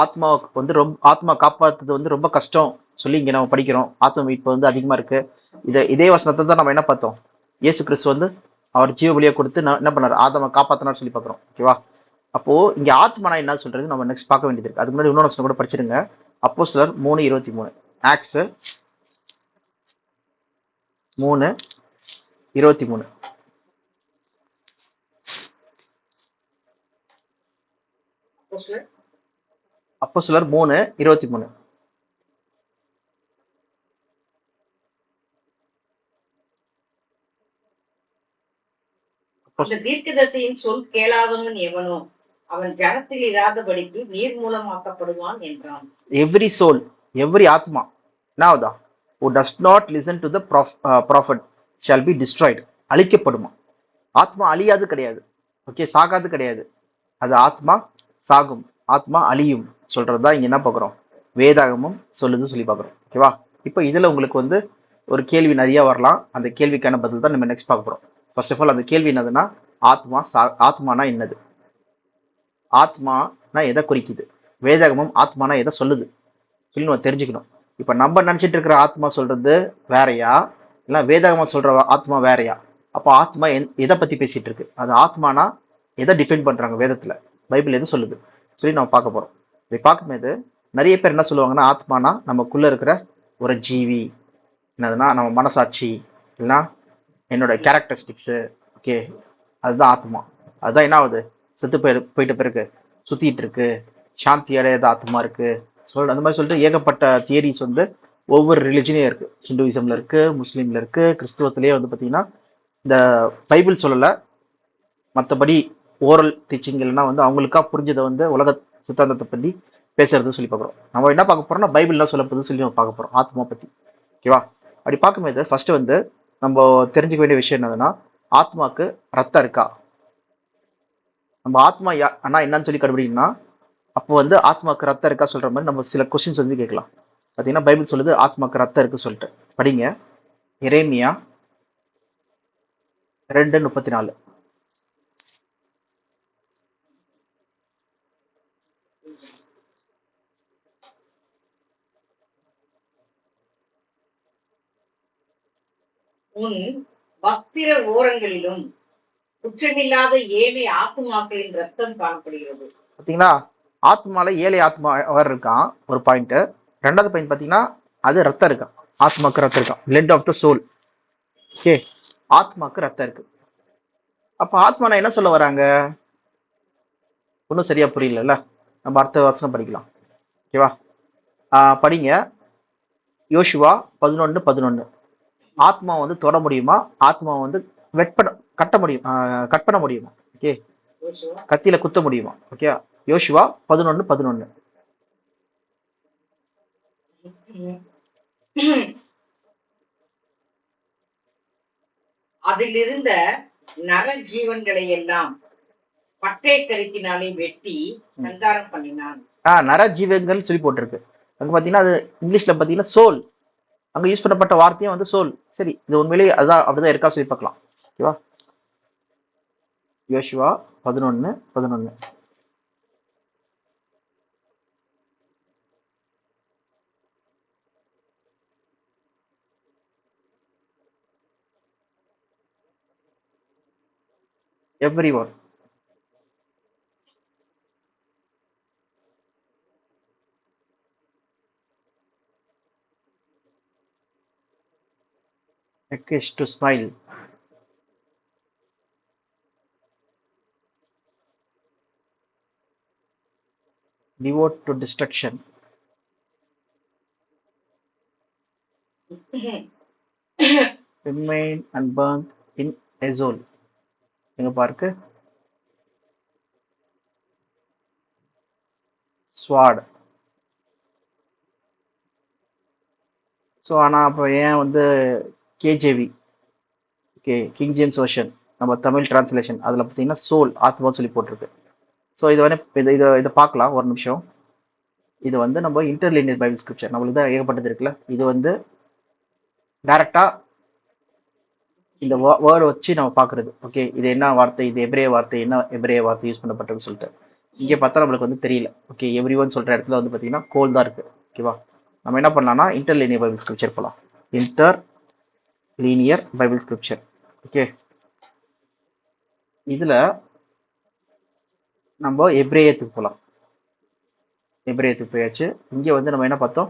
ஆத்மாவை வந்து ஆத்மா காப்பாற்றுறது வந்து ரொம்ப கஷ்டம் சொல்லி இங்க நம்ம படிக்கிறோம். ஆத்ம மீட்பு வந்து அதிகமா இருக்கு. இதே வசனத்தை தான் நம்ம என்ன பார்த்தோம், இயேசு கிறிஸ்து வந்து அவர் ஜீவ பலியை கொடுத்து என்ன பண்ணாரு, ஆத்மா காப்பாத்தினார் சொல்லி பார்க்குறோம். ஓகேவா? அப்போ இங்க ஆத்மனா என்ன சொல்றது நம்ம நெக்ஸ்ட் பார்க்க வேண்டியது இருக்கு. அதுக்கு முன்னாடி இன்னொரு வசனம் கூட படிச்சிருங்க. அப்போஸ்தலர் 3:23. ஆக்ட்ஸ் 3:23. அப்போஸ்தலர் 3:23. தீர்க்கதரிசியின் சொல் கேளாதவன் எவனோ அவன் ஜனத்தில் இராதபடிக்கு நீர் மூலமாக்கப்படுவான் என்றான். எவ்ரி சோல், எவ்ரி ஆத்மா என்ன ஆகுதா, who does not listen to the prophet shall be destroyed. அழிக்கப்படுமா. ஆத்மா அழியாது கிடையாது, ஓகே, சாகாது கிடையாது. அது ஆத்மா சாகும், ஆத்மா அழியும் சொல்றதுதான் இங்க என்ன பார்க்குறோம், வேதாகமும் சொல்லுது சொல்லி பார்க்குறோம். ஓகேவா. இப்போ இதுல உங்களுக்கு வந்து ஒரு கேள்வி நிறைய வரலாம். அந்த கேள்விக்கான பதில் தான் நம்ம நெக்ஸ்ட் பார்க்க போறோம். ஃபர்ஸ்ட் ஆஃப் ஆல் அந்த கேள்வி என்னதுன்னா, ஆத்மானா என்னது, ஆத்மானா எதை குறிக்குது, வேதாகமம் ஆத்மானா எதை சொல்லுது சொல்லி நம்ம தெரிஞ்சுக்கணும். இப்ப நம்ம நினைச்சிட்டு இருக்கிற ஆத்மா சொல்றது வேறையா, இல்ல வேதாகமா சொல்ற ஆத்மா வேறையா? அப்ப ஆத்மா எதை பத்தி பேசிட்டு இருக்கு, அது ஆத்மானா எதை டிஃபைன் பண்றாங்க வேதத்துல, பைபிள் எது சொல்லுது சொல்லி நம்ம பார்க்க போறோம். இதை பார்க்கும்போது நிறைய பேர் என்ன சொல்லுவாங்கன்னா, ஆத்மானா நமக்குள்ள இருக்கிற ஒரு ஜீவி, என்னதுன்னா நம்ம மனசாட்சி, இல்லைன்னா என்னோட கேரக்டரிஸ்டிக்ஸு, ஓகே, அதுதான் ஆத்மா. அதுதான் என்ன ஆகுது, செத்து போயிட்ட பிறகு சுத்திட்டு இருக்கு, சாந்தி அடையாத ஆத்மா இருக்கு அந்த மாதிரி சொல்லிட்டு ஏகப்பட்ட தியரிஸ் வந்து ஒவ்வொரு ரிலிஜனையும் இருக்கு. ஹிந்துவிசம்ல இருக்கு, முஸ்லீம்ல இருக்கு, கிறிஸ்துவத்திலேயே வந்து பார்த்தீங்கன்னா இந்த பைபிள் சொல்லலை, மற்றபடி ஓரல் டீச்சிங் இல்லைன்னா வந்து அவங்களுக்கா புரிஞ்சதை வந்து உலக சித்தாந்தத்தை பற்றி பேசுறது சொல்லி பார்க்குறோம். நம்ம என்ன பார்க்க போறோம்னா, பைபிள் என்ன சொல்ல போகுது சொல்லி நம்ம பார்க்க போறோம் ஆத்மா பற்றி. ஓகேவா. அப்படி பார்க்கும்போது ஃபர்ஸ்ட் வந்து நம்ம தெரிஞ்சுக்க வேண்டிய விஷயம் என்னதுன்னா, ஆத்மாக்கு ரத்தம் இருக்கா. நம்ம ஆத்மா ஆனா என்னன்னு சொல்லி கண்டுபிடிக்கணும்னா, அப்போ வந்து ஆத்மாக்கு ரத்தம் இருக்கா சொல்ற மாதிரி நம்ம சில கொஸ்டின்ஸ் வந்து கேட்கலாம். பார்த்தீங்கன்னா பைபிள் சொல்லுது ஆத்மாக்கு ரத்தம் இருக்கு சொல்லிட்டு. படிங்க, எரேமியா 2:34. உன் வஸ்திர ஓரங்களிலும் குற்றமில்லாத ஏழை ஆத்மாக்களின் ரத்தம் காணப்படுகிறது. பாத்தீங்களா, ஆத்மால ஏழை ஆத்மா அவர் இருக்கான் ஒரு பாயிண்ட். ரெண்டாவது பாயிண்ட் பாத்தீங்கன்னா அது ரத்தம் இருக்கான், ஆத்மாக்கு ரத்தம் இருக்கான், blood of the soul. Okay, ஆத்மாக்கு ரத்தம் இருக்கு. அப்ப ஆத்மானா என்ன சொல்ல வராங்க, ஒன்றும் சரியா புரியல. நம்ம அடுத்த வசனம் படிக்கலாம். ஓகேவா. படிங்க, யோசுவா 11:11. ஆத்மா வந்து தொட முடியுமா, ஆத்மா வந்து கட்ட முடியுமா, ஓகே, கத்தியில குத்த முடியுமா. ஓகே, யோசுவா 11:11. அதிலிருந்த நர ஜீவன்களை எல்லாம் பட்டை கருக்கினாலே வெட்டி சங்காரம் பண்ணினான். நர ஜீவன்கள் சொல்லி போட்டிருக்கு. அங்க பாத்தீங்கன்னா அது இங்கிலீஷ்ல பாத்தீங்கன்னா சோல், அங்க யூஸ் பண்ணப்பட்ட வார்த்தையும் வந்து சோல். சரி, இது உண்மையிலேயே அதான் அப்படிதான் இருக்கா சொல்லி பார்க்கலாம். ஓகேவா. யோசுவா 11:11. everyone. Akish to smile. Devote to destruction. Remain unburnt in Azol. எங்க பாருக்கு, ஸ்வாட். ஸோ ஆனால் அப்போ ஏன் வந்து KJV, okay, king James version, நம்ம தமிழ் டிரான்ஸ்லேஷன், அதில் பார்த்தீங்கன்னா சோல் ஆத்மா சொல்லி போட்டிருக்கு. ஸோ இது வந்து இதை பார்க்கலாம் ஒரு நிமிஷம். இது வந்து நம்ம இன்டர்லினியர் பைபிள் ஸ்கிரிப்சர், நம்மளுக்கு தான் ஏகப்பட்டது இருக்குல்ல. இது வந்து டைரக்டா இந்த வேர்டு வச்சு நம்ம பார்க்குறது. ஓகே, இது என்ன வார்த்தை, இது எபிரேய வார்த்தை, என்ன எபிரேய வார்த்தை யூஸ் பண்ணப்பட்டதுன்னு சொல்லிட்டு இங்கே பார்த்தா நம்மளுக்கு வந்து தெரியல. ஓகே, எவ்ரி ஒன் சொல்கிற இடத்துல வந்து பார்த்தீங்கன்னா கோல் தான் இருக்குது. ஓகேவா. நம்ம என்ன பண்ணலாம்னா இன்டர்லினியர் பைபிள் ஸ்கிரிப்சர் போகலாம். இன்டர்லீனியர் பைபிள் ஸ்கிரிப்சர். ஓகே, இதில் நம்ம எபிரேயத்துக்கு போகலாம். எபிரேயத்துக்கு போயாச்சு. இங்கே வந்து நம்ம என்ன பார்த்தோம்,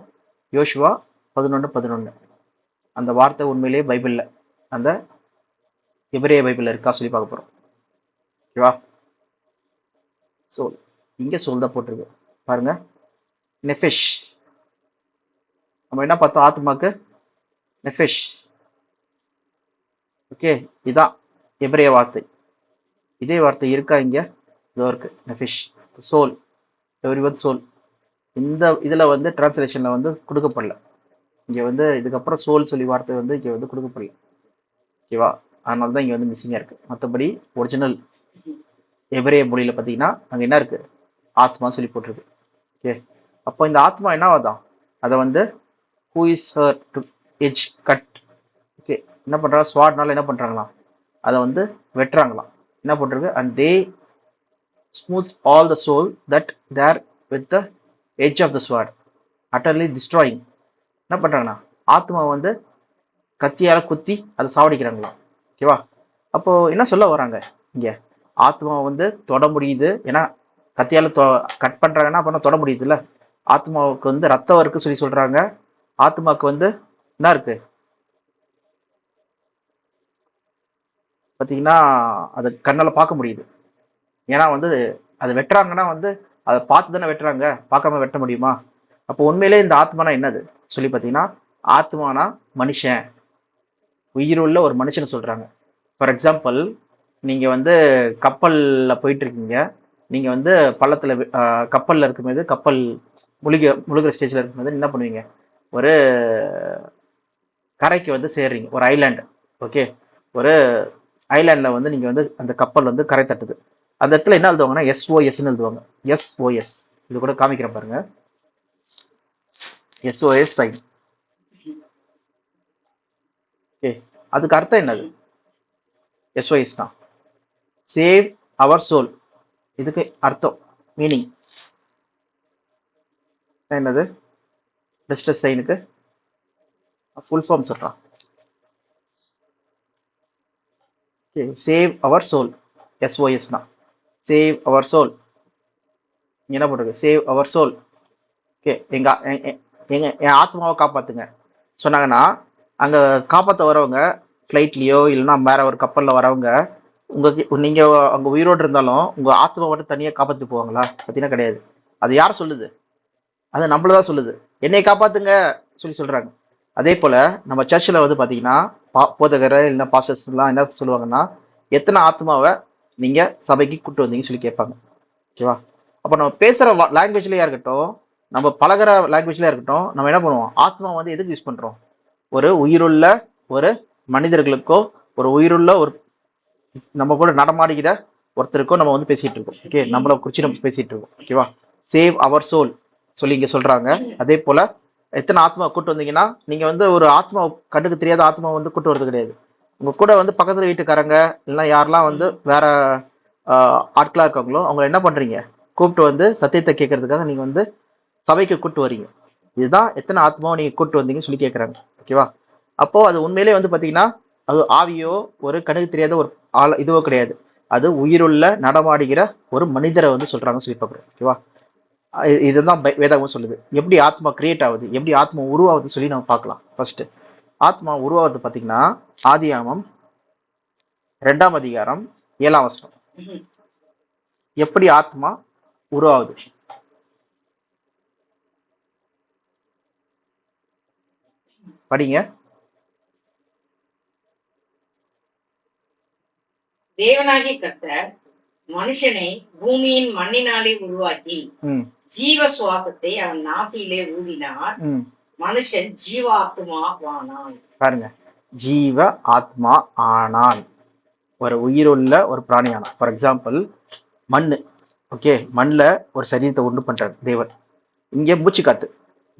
யோசுவா 11:11. அந்த வார்த்தை உண்மையிலேயே பைபிளில் அந்த எபிரேய பைபிளில் இருக்கா சொல்லி பார்க்க போகிறோம். ஓகேவா. சோல், இங்கே சோல் தான் போட்டிருக்கு பாருங்க. நெஃபெஷ், நம்ம என்ன பார்த்தோம், ஆத்மாக்கு நெஃபெஷ். ஓகே, இதான் எபிரேய வார்த்தை. இதே வார்த்தை இருக்கா இங்கே, இதோ இருக்கு, நெஃபெஷ், சோல், எவ்ரி ஒன் சோல். இந்த இதில் வந்து டிரான்ஸ்லேஷனில் வந்து கொடுக்கப்படல. இங்க வந்து இதுக்கப்புறம் சோல் சொல்லி வார்த்தை வந்து இங்க வந்து கொடுக்கப்படல. ஓகேவா? அதனால தான் இங்க வந்து மிஸ்ஸிங்கா இருக்கு. மற்றபடி ஒரிஜினல் எபிரேய மொழியில பார்த்தீங்கன்னா அங்க என்ன இருக்கு? ஆத்மா சொல்லி போட்டிருக்கு. ஓகே, அப்போ இந்த ஆத்மா என்ன ஆகுதான்? அதை வந்து who is her to edge cut. Okay, என்ன பண்றாங்க? ஸ்வாட்னால என்ன பண்றாங்களாம்? அதை வந்து வெட்டுறாங்களாம். என்ன போட்டிருக்கு? And they smooth all the soul that there with the edge of the sword utterly destroying. என்ன பண்றாங்கன்னா ஆத்மாவை வந்து கத்தியால குத்தி அதை சாவடிக்கிறாங்களாம். ஓகேவா? அப்போ என்ன சொல்ல வராங்க இங்க? ஆத்மாவை வந்து தொட முடியுது, ஏன்னா கத்தியால கட் பண்றாங்கன்னா அப்ப தொட முடியுதுல்ல. ஆத்மாவுக்கு வந்து ரத்தம் இருக்கு சொல்லி சொல்றாங்க. ஆத்மாவுக்கு வந்து என்ன இருக்கு பார்த்தீங்கன்னா அதை கண்ணால பார்க்க முடியுது. ஏன்னா வந்து அதை வெட்டுறாங்கன்னா வந்து அதை பார்த்து தானே வெட்டுறாங்க, பார்க்காம வெட்ட முடியுமா? அப்போ உண்மையிலே இந்த ஆத்மானா என்னது சொல்லி பார்த்தீங்கன்னா, ஆத்மானா மனுஷன், உயிருள்ள ஒரு மனுஷனை சொல்றாங்க. ஃபார் எக்ஸாம்பிள், நீங்க வந்து கப்பல்ல போயிட்டு இருக்கீங்க. நீங்க வந்து பள்ளத்துல கப்பல்ல இருக்கும்போது, கப்பல் முழுகிற ஸ்டேஜ்ல இருக்கும்போது என்ன பண்ணுவீங்க? ஒரு கரைக்கு வந்து சேர்றீங்க, ஒரு ஐலாண்ட். ஓகே, ஒரு ஐலாண்ட்ல வந்து நீங்க வந்து அந்த கப்பல் வந்து கரை தட்டுது. அந்த இடத்துல என்ன எழுதுவாங்கன்னா SOSன்னு எழுதுவாங்க. SOS. இது கூட காமிக்கிறேன் பாருங்க. SOS sign. ஓகே, அதுக்கு அர்த்தம் என்னது? SOS தான் சேவ் அவர் சோல். இதுக்கு அர்த்தம், மீனிங் என்னது? டிஸ்ட்ரஸ் சைனுக்கு ஃபுல் ஃபார்ம் சொல்றான். Okay, save our soul. SOS தான் சேவ் அவர் சோல். என்ன போட்டிருக்கு? Save our soul. ஓகே, என் ஆத்மாவை காப்பாத்துங்க சொன்னாங்கன்னா, அங்க காப்பாற்ற வரவங்க ஃப்ளைட்லயோ இல்லைன்னா வேற ஒரு கப்பல்ல வரவங்க நீங்க அங்க உயிரோடு இருந்தாலும் உங்க ஆத்மா மட்டும் தனியா காப்பாத்திட்டு போவாங்களா? பார்த்தீங்கன்னா கிடையாது. அது யார் சொல்லுது? அது நம்மளதான் சொல்லுது. என்னை காப்பாத்துங்க சொல்லி சொல்றாங்க. அதே போல நம்ம சர்ச்சில் வந்து பாத்தீங்கன்னா போதகர் இல்லைன்னா பாஸ்டர்ஸ் எல்லாம் என்ன சொல்லுவாங்கன்னா, எத்தனை ஆத்மாவை நீங்க சபைக்கு கூட்டு வந்தீங்கன்னு சொல்லி கேட்பாங்க. ஓகேவா? அப்போ நம்ம பேசுற லாங்குவேஜ்லயா இருக்கட்டும், நம்ம பழகிற லாங்குவேஜ்லயா இருக்கட்டும், நம்ம என்ன பண்ணுவோம்? ஆத்மா வந்து எதுக்கு யூஸ் பண்றோம்? ஒரு உயிருள்ள ஒரு மனிதர்களுக்கோ, ஒரு உயிருள்ள ஒரு நம்ம கூட நடமாடுகிற ஒருத்தருக்கோ நம்ம வந்து பேசிட்டு இருக்கோம். ஓகே, நம்மளை குறிச்சு நம்ம பேசிட்டு இருக்கோம். ஓகேவா? சேவ் அவர் சோல் சொல்லி இங்க சொல்றாங்க. அதே போல எத்தனை ஆத்மா கூட்டு வந்தீங்கன்னா, நீங்க வந்து ஒரு ஆத்மா கண்ணுக்கு தெரியாத ஆத்மா வந்து கூட்டு வரது கிடையாது. உங்க கூட வந்து பக்கத்துல வீட்டுக்காரங்க இல்லைன்னா யாரெல்லாம் வந்து வேற ஆட்களா இருக்காங்களோ அவங்க என்ன பண்றீங்க? கூப்பிட்டு வந்து சத்தியத்தை கேட்கறதுக்காக நீங்க வந்து சபைக்கு கூட்டு வரீங்க. இதுதான் எத்தனை ஆத்மாவை நீங்க கூட்டு வந்தீங்கன்னு சொல்லி கேட்கறாங்க. ஓகேவா? அப்போ அது உண்மையிலே வந்து பாத்தீங்கன்னா, அது ஆவியோ ஒரு கண்ணுக்கு தெரியாத ஒரு ஆள் இதுவோ கிடையாது. அது உயிருள்ள நடமாடுகிற ஒரு மனிதரை வந்து சொல்றாங்கன்னு சொல்லி பார்க்குறோம். ஓகேவா? இதுதான் வேதாகமும் சொல்லுது. எப்படி ஆத்மா கிரியேட் ஆகுது, எப்படி ஆத்மா உருவாகுது சொல்லி நம்ம பார்க்கலாம். ஃபர்ஸ்ட் ஆத்மா உருவாகுது பார்த்தீங்கன்னா, ஆதியாகமம் 2ஆம் அதிகாரம் 7ஆம் வசனம். எப்படி ஆத்மா உருவாகுது படிங்க. தேவனாகிய கர்த்தர் மனுஷனை பூமியின் மண்ணினாலே உருவாக்கி ஜீவ சுவாசத்தை அவன் நாசியிலே ஊதினார். மனுஷன் ஜீவ ஆத்மா ஆனான். பாருங்க, ஜீவ ஆத்மா ஆனான். ஒரு உயிருள்ள ஒரு பிராணி ஆனான். ஃபார் எக்ஸாம்பிள் மண்ணு. ஓகே, மண்ணில் ஒரு சரீரத்தை உண்டு பண்றாரு தேவன். இங்கே மூச்சு காத்து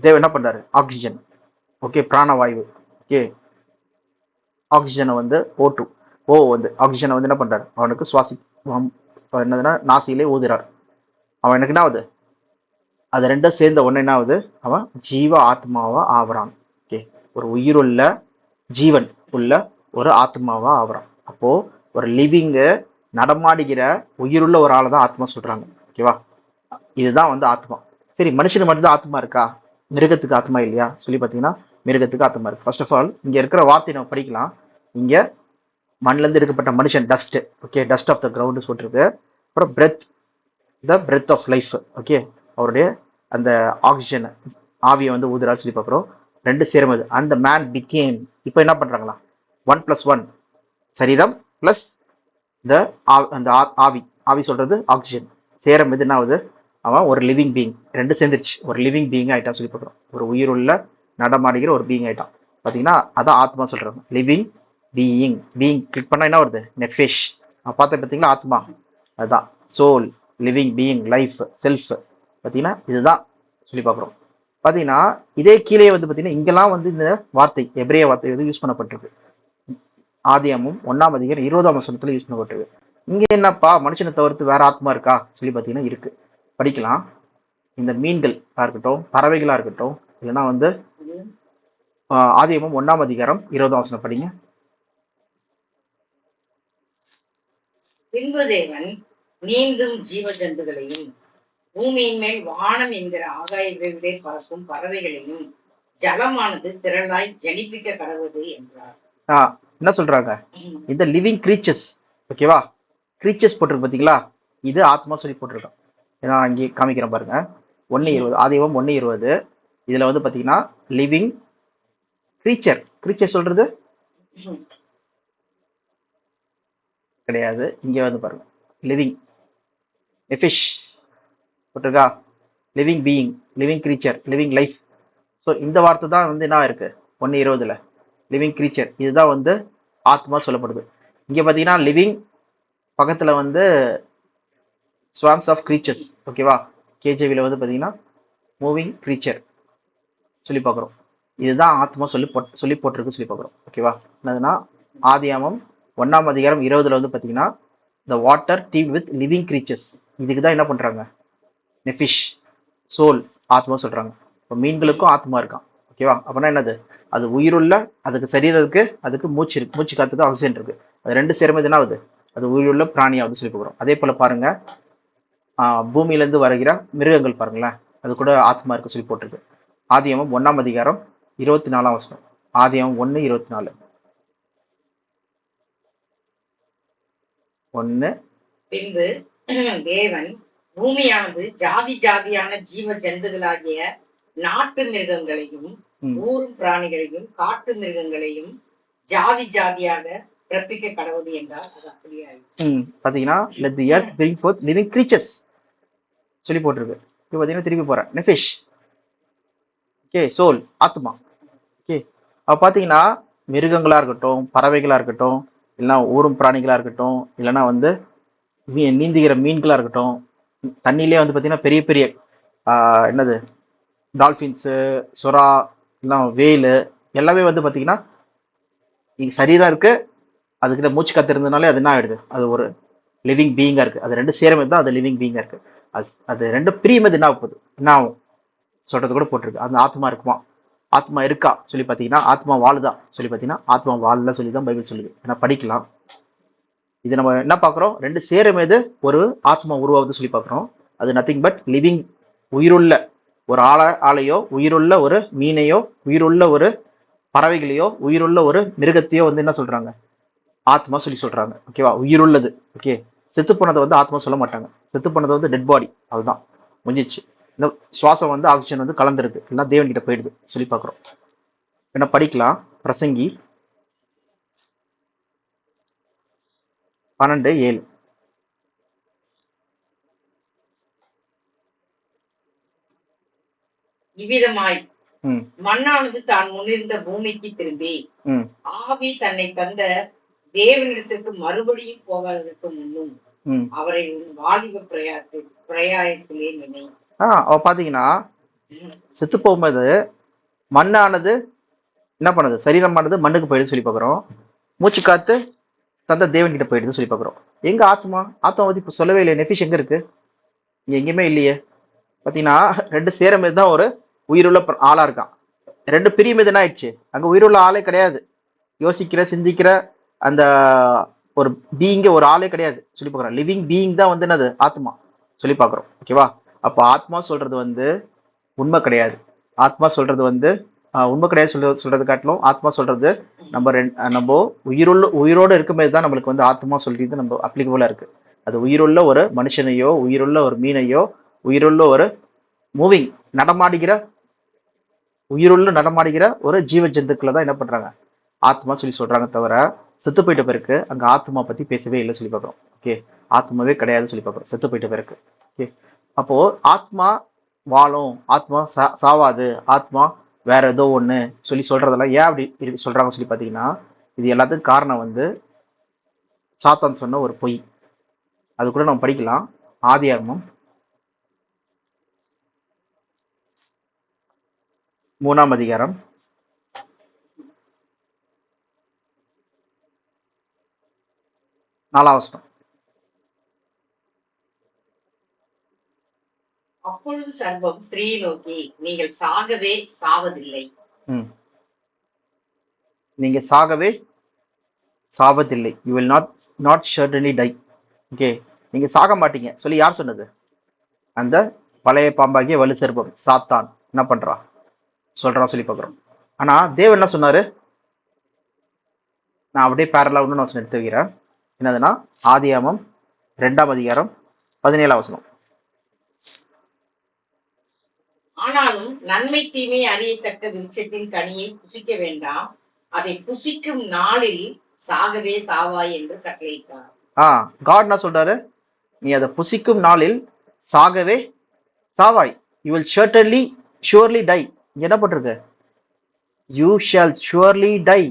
தேவன் என்ன பண்றாரு? ஆக்சிஜன். ஓகே, பிராணவாயு. ஓகே, ஆக்சிஜனை வந்து வந்து ஆக்சிஜனை வந்து என்ன பண்றாரு? அவனுக்கு சுவாசி என்னதுன்னா நாசியிலே ஊதுறார். அவன் எனக்கு என்ன ஆகுது? அது ரெண்டும் சேர்ந்த ஒன்று என்ன ஆகுது? அவன் ஜீவ ஆத்மாவா ஆவறான். ஓகே, ஒரு உயிருள்ள ஜீவன் உள்ள ஒரு ஆத்மாவா ஆவறான். அப்போ ஒரு லிவிங்கு நடமாடுகிற உயிருள்ள ஒரு ஆளை தான் ஆத்மா சொல்றாங்க. ஓகேவா? இதுதான் வந்து ஆத்மா. சரி, மனுஷனுக்கு மட்டும்தான் ஆத்மா இருக்கா? மிருகத்துக்கு ஆத்மா இல்லையா சொல்லி பார்த்தீங்கன்னா, மிருகத்துக்கு ஆத்மா இருக்கு. ஃபர்ஸ்ட் ஆஃப் ஆல் இங்க இருக்கிற வார்த்தையை நம்ம படிக்கலாம். இங்க மண்ணிலேருந்து எடுக்கப்பட்ட மனுஷன் dust. Okay, dust of the ground சொல்லிருக்கு. அப்புறம் breath, the breath of life. Okay, அவருடைய அந்த ஆக்சிஜன் ஆவியை வந்து ஊதுறாரு சொல்லி பார்க்குறோம். ரெண்டு சேரும்போது அந்த மேன் பிகேம். இப்போ என்ன பண்றாங்களா? 1+1 சரீரம் பிளஸ் அந்த ஆவி. ஆவி சொல்றது ஆக்சிஜன் சேரும்போது என்ன ஆகுது? அவன் ஒரு லிவிங் பீயிங். ரெண்டு சேர்ந்துருச்சு, ஒரு லிவிங் பீயிங் ஆயிட்டா சொல்லி பார்க்குறோம். ஒரு உயிருள்ள நடமாடுகிற ஒரு பீயிங் ஆயிட்டான். பார்த்தீங்கன்னா அதான் ஆத்மா சொல்றாங்க. Living being. பீயிங் கிளிக் பண்ணா என்ன வருது? நெஃபிஷ். பார்த்தா பார்த்தீங்களா ஆத்மா, அதுதான் soul, living being, life, self. பார்த்தீங்கன்னா இதுதான் சொல்லி பார்க்குறோம். பார்த்தீங்கன்னா இதே கீழே வந்து பார்த்தீங்கன்னா இங்கெல்லாம் வந்து இந்த வார்த்தை எபிரேய வார்த்தை வந்து யூஸ் பண்ணப்பட்டிருக்கு. ஆதியாகமம் 1ஆம் அதிகாரம் 20ஆம் வசனத்துல யூஸ் பண்ணப்பட்டிருக்கு. இங்க என்னப்பா மனுஷனை தவிர்த்து வேற ஆத்மா இருக்கா சொல்லி பார்த்தீங்கன்னா இருக்கு. படிக்கலாம். இந்த மீன்கள் இருக்கட்டும், பறவைகளா இருக்கட்டும், இல்லைன்னா வந்து ஆதியாகமம் 1ஆம் அதிகாரம் 20ஆம் வசனம் படிங்க. பின்பு தேவன் நீந்தும் ஜீவ ஜந்துகளையும் பூமியின் மேல் வானம் என்கிற ஆகாய விரைவிலே பறக்கும் பறவைகளையும் ஜலமானது திரளாய் ஜனிப்பிக்க கடவுது என்றார். என்ன சொல்றாங்க? இந்த லிவிங் கிரீச்சர்ஸ், ஓகேவா? கிரீச்சர்ஸ் போட்டிருக்கு பார்த்தீங்களா? இது ஆத்மா சொல்லி போட்டிருக்கோம். ஏன்னா அங்கே காமிக்கிறேன் பாருங்க. 1:20 ஆதியாகமம் 1:20. இதுல வந்து பாத்தீங்கன்னா லிவிங் கிரீச்சர். கிரீச்சர் சொல்றது கிடையாது. இங்க வந்து பாருங்க லிவிங் எஃபிஷ் போட்டிருக்கா. Living being, living creature, living life. So இந்த வார்த்தை தான் வந்து என்ன இருக்கு 1:20 லிவிங் கிரீச்சர். இதுதான் வந்து ஆத்மா சொல்லப்படுது. இங்க பாத்தீங்கன்னா லிவிங் பக்கத்துல வந்து ஸ்வாம்ஸ் ஆஃப் கிரீச்சர்ஸ், ஓகேவா? கேஜேவில வந்து பாத்தீங்கன்னா மூவிங் கிரீச்சர் சொல்லி பார்க்குறோம். இதுதான் ஆத்மா சொல்லி போட்டிருக்கு சொல்லி பார்க்குறோம், ஓகேவா? என்னதுன்னா ஆதியாகமம் 1ஆம் அதிகாரம் 20 வந்து பார்த்தீங்கன்னா the water team with living creatures. இதுக்கு தான் என்ன பண்ணுறாங்க? நெஃபிஷ், சோல், ஆத்மா சொல்கிறாங்க. இப்போ மீன்களுக்கும் ஆத்மா இருக்கான், ஓகேவா? அப்படின்னா என்னது? அது உயிருள்ள, அதுக்கு சரீரம் இருக்கு, அதுக்கு மூச்சு இருக்கு, மூச்சு காத்துக்கு ஆக்சிஜன் இருக்கு. அது ரெண்டு சேரும்போது என்ன ஆகுது? அது உயிருள்ள பிராணியாவது சொல்லி பார்க்குறோம். அதே போல் பாருங்க, பூமியிலேருந்து வருகிற மிருகங்கள் பாருங்களேன், அது கூட ஆத்மா இருக்கு சொல்லி போட்டிருக்கு. ஆதியாகமம் 1ஆம் அதிகாரம் 24ஆம் வசனம். ஆதியாகமம் 1:24. 1. பின்பு தேவன் பூமியானது ஜாதி ஜாதியான ஜீவ ஜந்துகளாகிய நாட்டு மிருகங்களையும் ஊரும் பிராணிகளையும் காட்டு மிருகங்களையும் ஜாதி ஜாதியாக பிறப்பிக்க கடவுள் என்றால் அது அப்படியே பாத்தீங்கன்னா let the earth bring forth living creatures சொல்லி போட்டிருக்கு. இப்போ பாத்தீங்கன்னா திருப்பி போறேன். நெஃபிஷ், ஓகே, சோல், ஆத்மா, ஓகே. அப்ப பாத்தீங்கன்னா மிருகங்களா இருக்கட்டும், பறவைகளா இருக்கட்டும், இல்லைன்னா ஊரும் பிராணிகளா இருக்கட்டும், இல்லைன்னா வந்து நீந்துகிற மீன்களா இருக்கட்டும், தண்ணியிலே வந்து பாத்தீங்கன்னா பெரிய பெரிய என்னது டால்பின்ஸு, சுறா, இல்லைன்னா வேலு, எல்லாமே வந்து பாத்தீங்கன்னா சரீரம் இருக்கு, அதுக்கிட்ட மூச்சு காத்து இருந்ததுனாலே அது என்ன ஆயிடுது? அது ஒரு லிவிங் பீயிங்கா இருக்கு. அது ரெண்டு சேரமே தான் அது லிவிங் பீயிங்கா இருக்கு. அது ரெண்டு பிரியும்போது என்ன ஆகுது? என்ன ஆகும் சொல்றது கூட போட்டிருக்கு. அந்த ஆத்மா இருக்குமா? ஆத்மா இருக்கா சொல்லி பார்த்தீங்கன்னா ஆத்மா வாழுதா சொல்லி பார்த்தீங்கன்னா ஆத்மா வாழல சொல்லி தான் பைபிள் சொல்லுது. ஏன்னா படிக்கலாம். இது நம்ம என்ன பார்க்குறோம்? ரெண்டு சேரும்போது ஒரு ஆத்மா உருவாகுது சொல்லி பார்க்குறோம். அது நத்திங் பட் லிவிங், உயிருள்ள ஒரு ஆளையோ, உயிருள்ள ஒரு மீனையோ, உயிருள்ள ஒரு பறவைகளையோ, உயிருள்ள ஒரு மிருகத்தையோ வந்து என்ன சொல்றாங்க? ஆத்மா சொல்லி சொல்றாங்க, ஓகேவா? உயிருள்ளது, ஓகே. செத்து போனதை வந்து ஆத்மா சொல்ல மாட்டாங்க. செத்து போனது வந்து டெட் பாடி, அதுதான் முடிஞ்சிச்சு. இந்த சுவாசம் வந்து ஆக்சிஜன் வந்து கலந்துருக்கு, இல்லைன்னா தேவன் கிட்ட போயிடுது சொல்லி பார்க்குறோம். என்ன படிக்கலாம். பிரசங்கி 12:7. இவ்விதமாய் மண்ணானது தான் முன்னிருந்த பூமிக்கு திரும்பி ஆவி தன்னை தந்த தேவனிடத்திற்கு மறுபடியும் போகாததற்கு முன்னும் அவரை வாலிப பிரயாயத்திலே நினை. அவ பாத்தீங்கன்னா செத்து போகும்போது மண்ணானது என்ன பண்ணுது? சரீரமானது மண்ணுக்கு போயிடுது சொல்லி பாக்குறோம். மூச்சு காத்து தந்த தேவன் கிட்ட போயிடுது சொல்லி பாக்குறோம். எங்க ஆத்மா? ஆத்மா பத்தி இப்ப சொல்லவே இல்லை. நெஃபிஷ் எங்க இருக்கு? இங்க எங்கேயுமே இல்லையே. பாத்தீங்கன்னா ரெண்டு சேரும் தான் ஒரு உயிருள்ள ஆளா இருக்கான். ரெண்டு பிரியும் என்ன ஆயிடுச்சு? அங்க உயிருள்ள ஆளே கிடையாது. யோசிக்கிற, சிந்திக்கிற அந்த ஒரு பீயிங்க ஒரு ஆளே கிடையாது சொல்லி பாக்குறோம். லிவிங் பீயிங் தான் வந்து என்னது? ஆத்மா சொல்லி பாக்குறோம், ஓகேவா? அப்போ ஆத்மா சொல்றது வந்து உண்மை கிடையாது. ஆத்மா சொல்றது வந்து உண்மை கிடையாது சொல்றது காட்டிலும் ஆத்மா சொல்றது நம்ம உயிரோடு இருக்கும்போது தான் நம்மளுக்கு வந்து ஆத்மா சொல்றது நம்ம அப்ளிகபிளா இருக்கு. அது உயிருள்ள ஒரு மனுஷனையோ, உயிருள்ள ஒரு மீனையோ, உயிருள்ள ஒரு மூவிங் நடமாடுகிற ஒரு ஜீவ ஜந்துக்களை தான் என்ன பண்றாங்க? ஆத்மா சொல்லி சொல்றாங்க. தவிர செத்து போயிட்ட பிறகு அங்க ஆத்மா பத்தி பேசவே இல்லை சொல்லி பார்க்குறோம், ஓகே. ஆத்மாவே கிடையாது சொல்லி பார்க்குறோம் செத்து போயிட்ட பிறகு, ஓகே. அப்போ ஆத்மா வாழும், ஆத்மா சாவாது, ஆத்மா வேற ஏதோ ஒண்ணு சொல்றதெல்லாம் ஏன் அப்படி சொல்றாங்க சொல்லி பாத்தீங்கன்னா, இது எல்லாத்துக்கும் காரணம் வந்து சாத்தான் சொன்ன ஒரு பொய். அது கூட நம்ம படிக்கலாம். ஆதியாகமம் 3ஆம் அதிகாரம் 4ஆம் வசனம். அப்பொழுது சர்ப்பம் ஸ்திரீயை நோக்கி, நீங்கள் சாகவே சாவதில்லை. நீங்க சாகவே சாவதில்லை. You will not certainly die. Okay, நீங்க சாக மாட்டீங்க சொல்லி யார் சொன்னது? அந்த பழைய பாம்பாகிய வலு சர்ப்பம் சாத்தான் என்ன பண்றான் சொல்றான் சொல்லி பார்க்குறோம். ஆனா தேவன் என்ன சொன்னாரு? நான் அப்படியே பேரலா ஒன்று நான் எடுத்து வைக்கிறேன். என்னதுன்னா ஆதியாகமம் 2ஆம் அதிகாரம் 17ஆம் வசனம். ஆனாலும் நன்மை தீமை அறியத்தக்க விருட்சத்தின் கனியை புசிக்க வேண்டாம், அதை புசிக்கும் நாளில் சாகவே சாவாய் என்று கட்டளையிட்டார். காட் என்ன சொல்றாரு? நீ அதை புசிக்கும் நாளில் சாகவே சாவாய். You will surely die. என்ன போட்டிருக்கு? You shall surely die.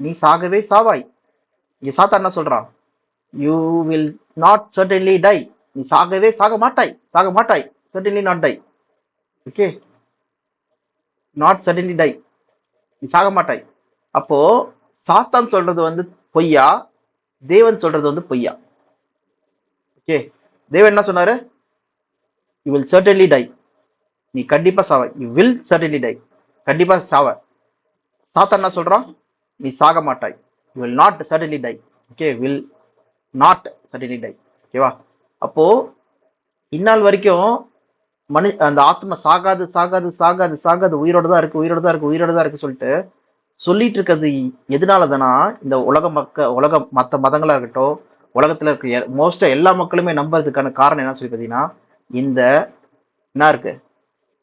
நீ சாகவே சாவாய். இங்க சாத்தான் என்ன சொல்றான்? You will not certainly die. நீ சாகவே சாக மாட்டாய். Certainly not die. Okay, not certainly die. நீ சாக மாட்டாய். அப்போ சாத்தான் சொல்றது வந்து பொய்யா, தேவன் சொல்றது வந்து பொய்யா? ஓகே, தேவன் என்ன சொன்னாரு? You will certainly die. நீ கண்டிப்பா சாவ. You will certainly die. கண்டிப்பா சாவ. சாத்தான் என்ன சொல்றான்? நீ சாக மாட்டாய். You will not certainly die. Okay, will not certainly die. ஓகேவா? அப்போ இந்நாள் வரைக்கும் அந்த ஆத்மா சாகாது உயிரோட தான் இருக்கு சொல்லிட்டு இருக்கிறது எதனாலதானா, இந்த உலக மற்ற மதங்களா இருக்கட்டும், உலகத்துல இருக்க மோஸ்டா எல்லா மக்களுமே நம்புறதுக்கான காரணம் என்ன சொல்லி பார்த்தீங்கன்னா, இந்த என்ன இருக்கு?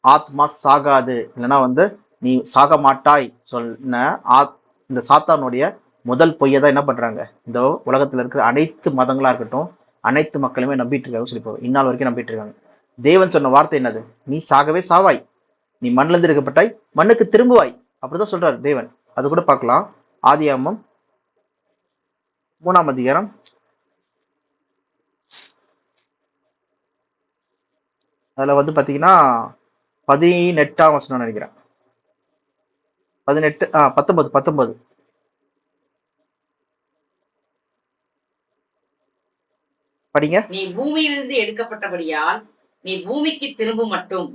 ஆத்மா சாகாது, இல்லைன்னா வந்து நீ சாக மாட்டாய் சொன்ன இந்த சாத்தானுடைய முதல் பொய்யை தான் என்ன பண்றாங்க இந்த உலகத்துல இருக்கிற அனைத்து மதங்களா இருக்கட்டும், அனைத்து மக்களுமே நம்பிட்டு இருக்காங்க சொல்லி இந்நாள் வரைக்கும் நம்பிட்டு இருக்காங்க. தேவன் சொன்ன வார்த்தை என்னது? நீ சாகவே சாவாய், நீ மண்ணிலிருந்து எடுக்கப்பட்டாய், மண்ணுக்கு திரும்புவாய். அப்படிதான் சொல்றாரு தேவன். அது கூட பார்க்கலாம். ஆதியாகமம் 3ஆம் அதிகாரம் 18ஆம் வசனம் நினைக்கிறேன். 19 படிங்க. நீ பூமியிலிருந்து எடுக்கப்பட்டபடியால் நீ பூமிக்கு திரும்ப மட்டும்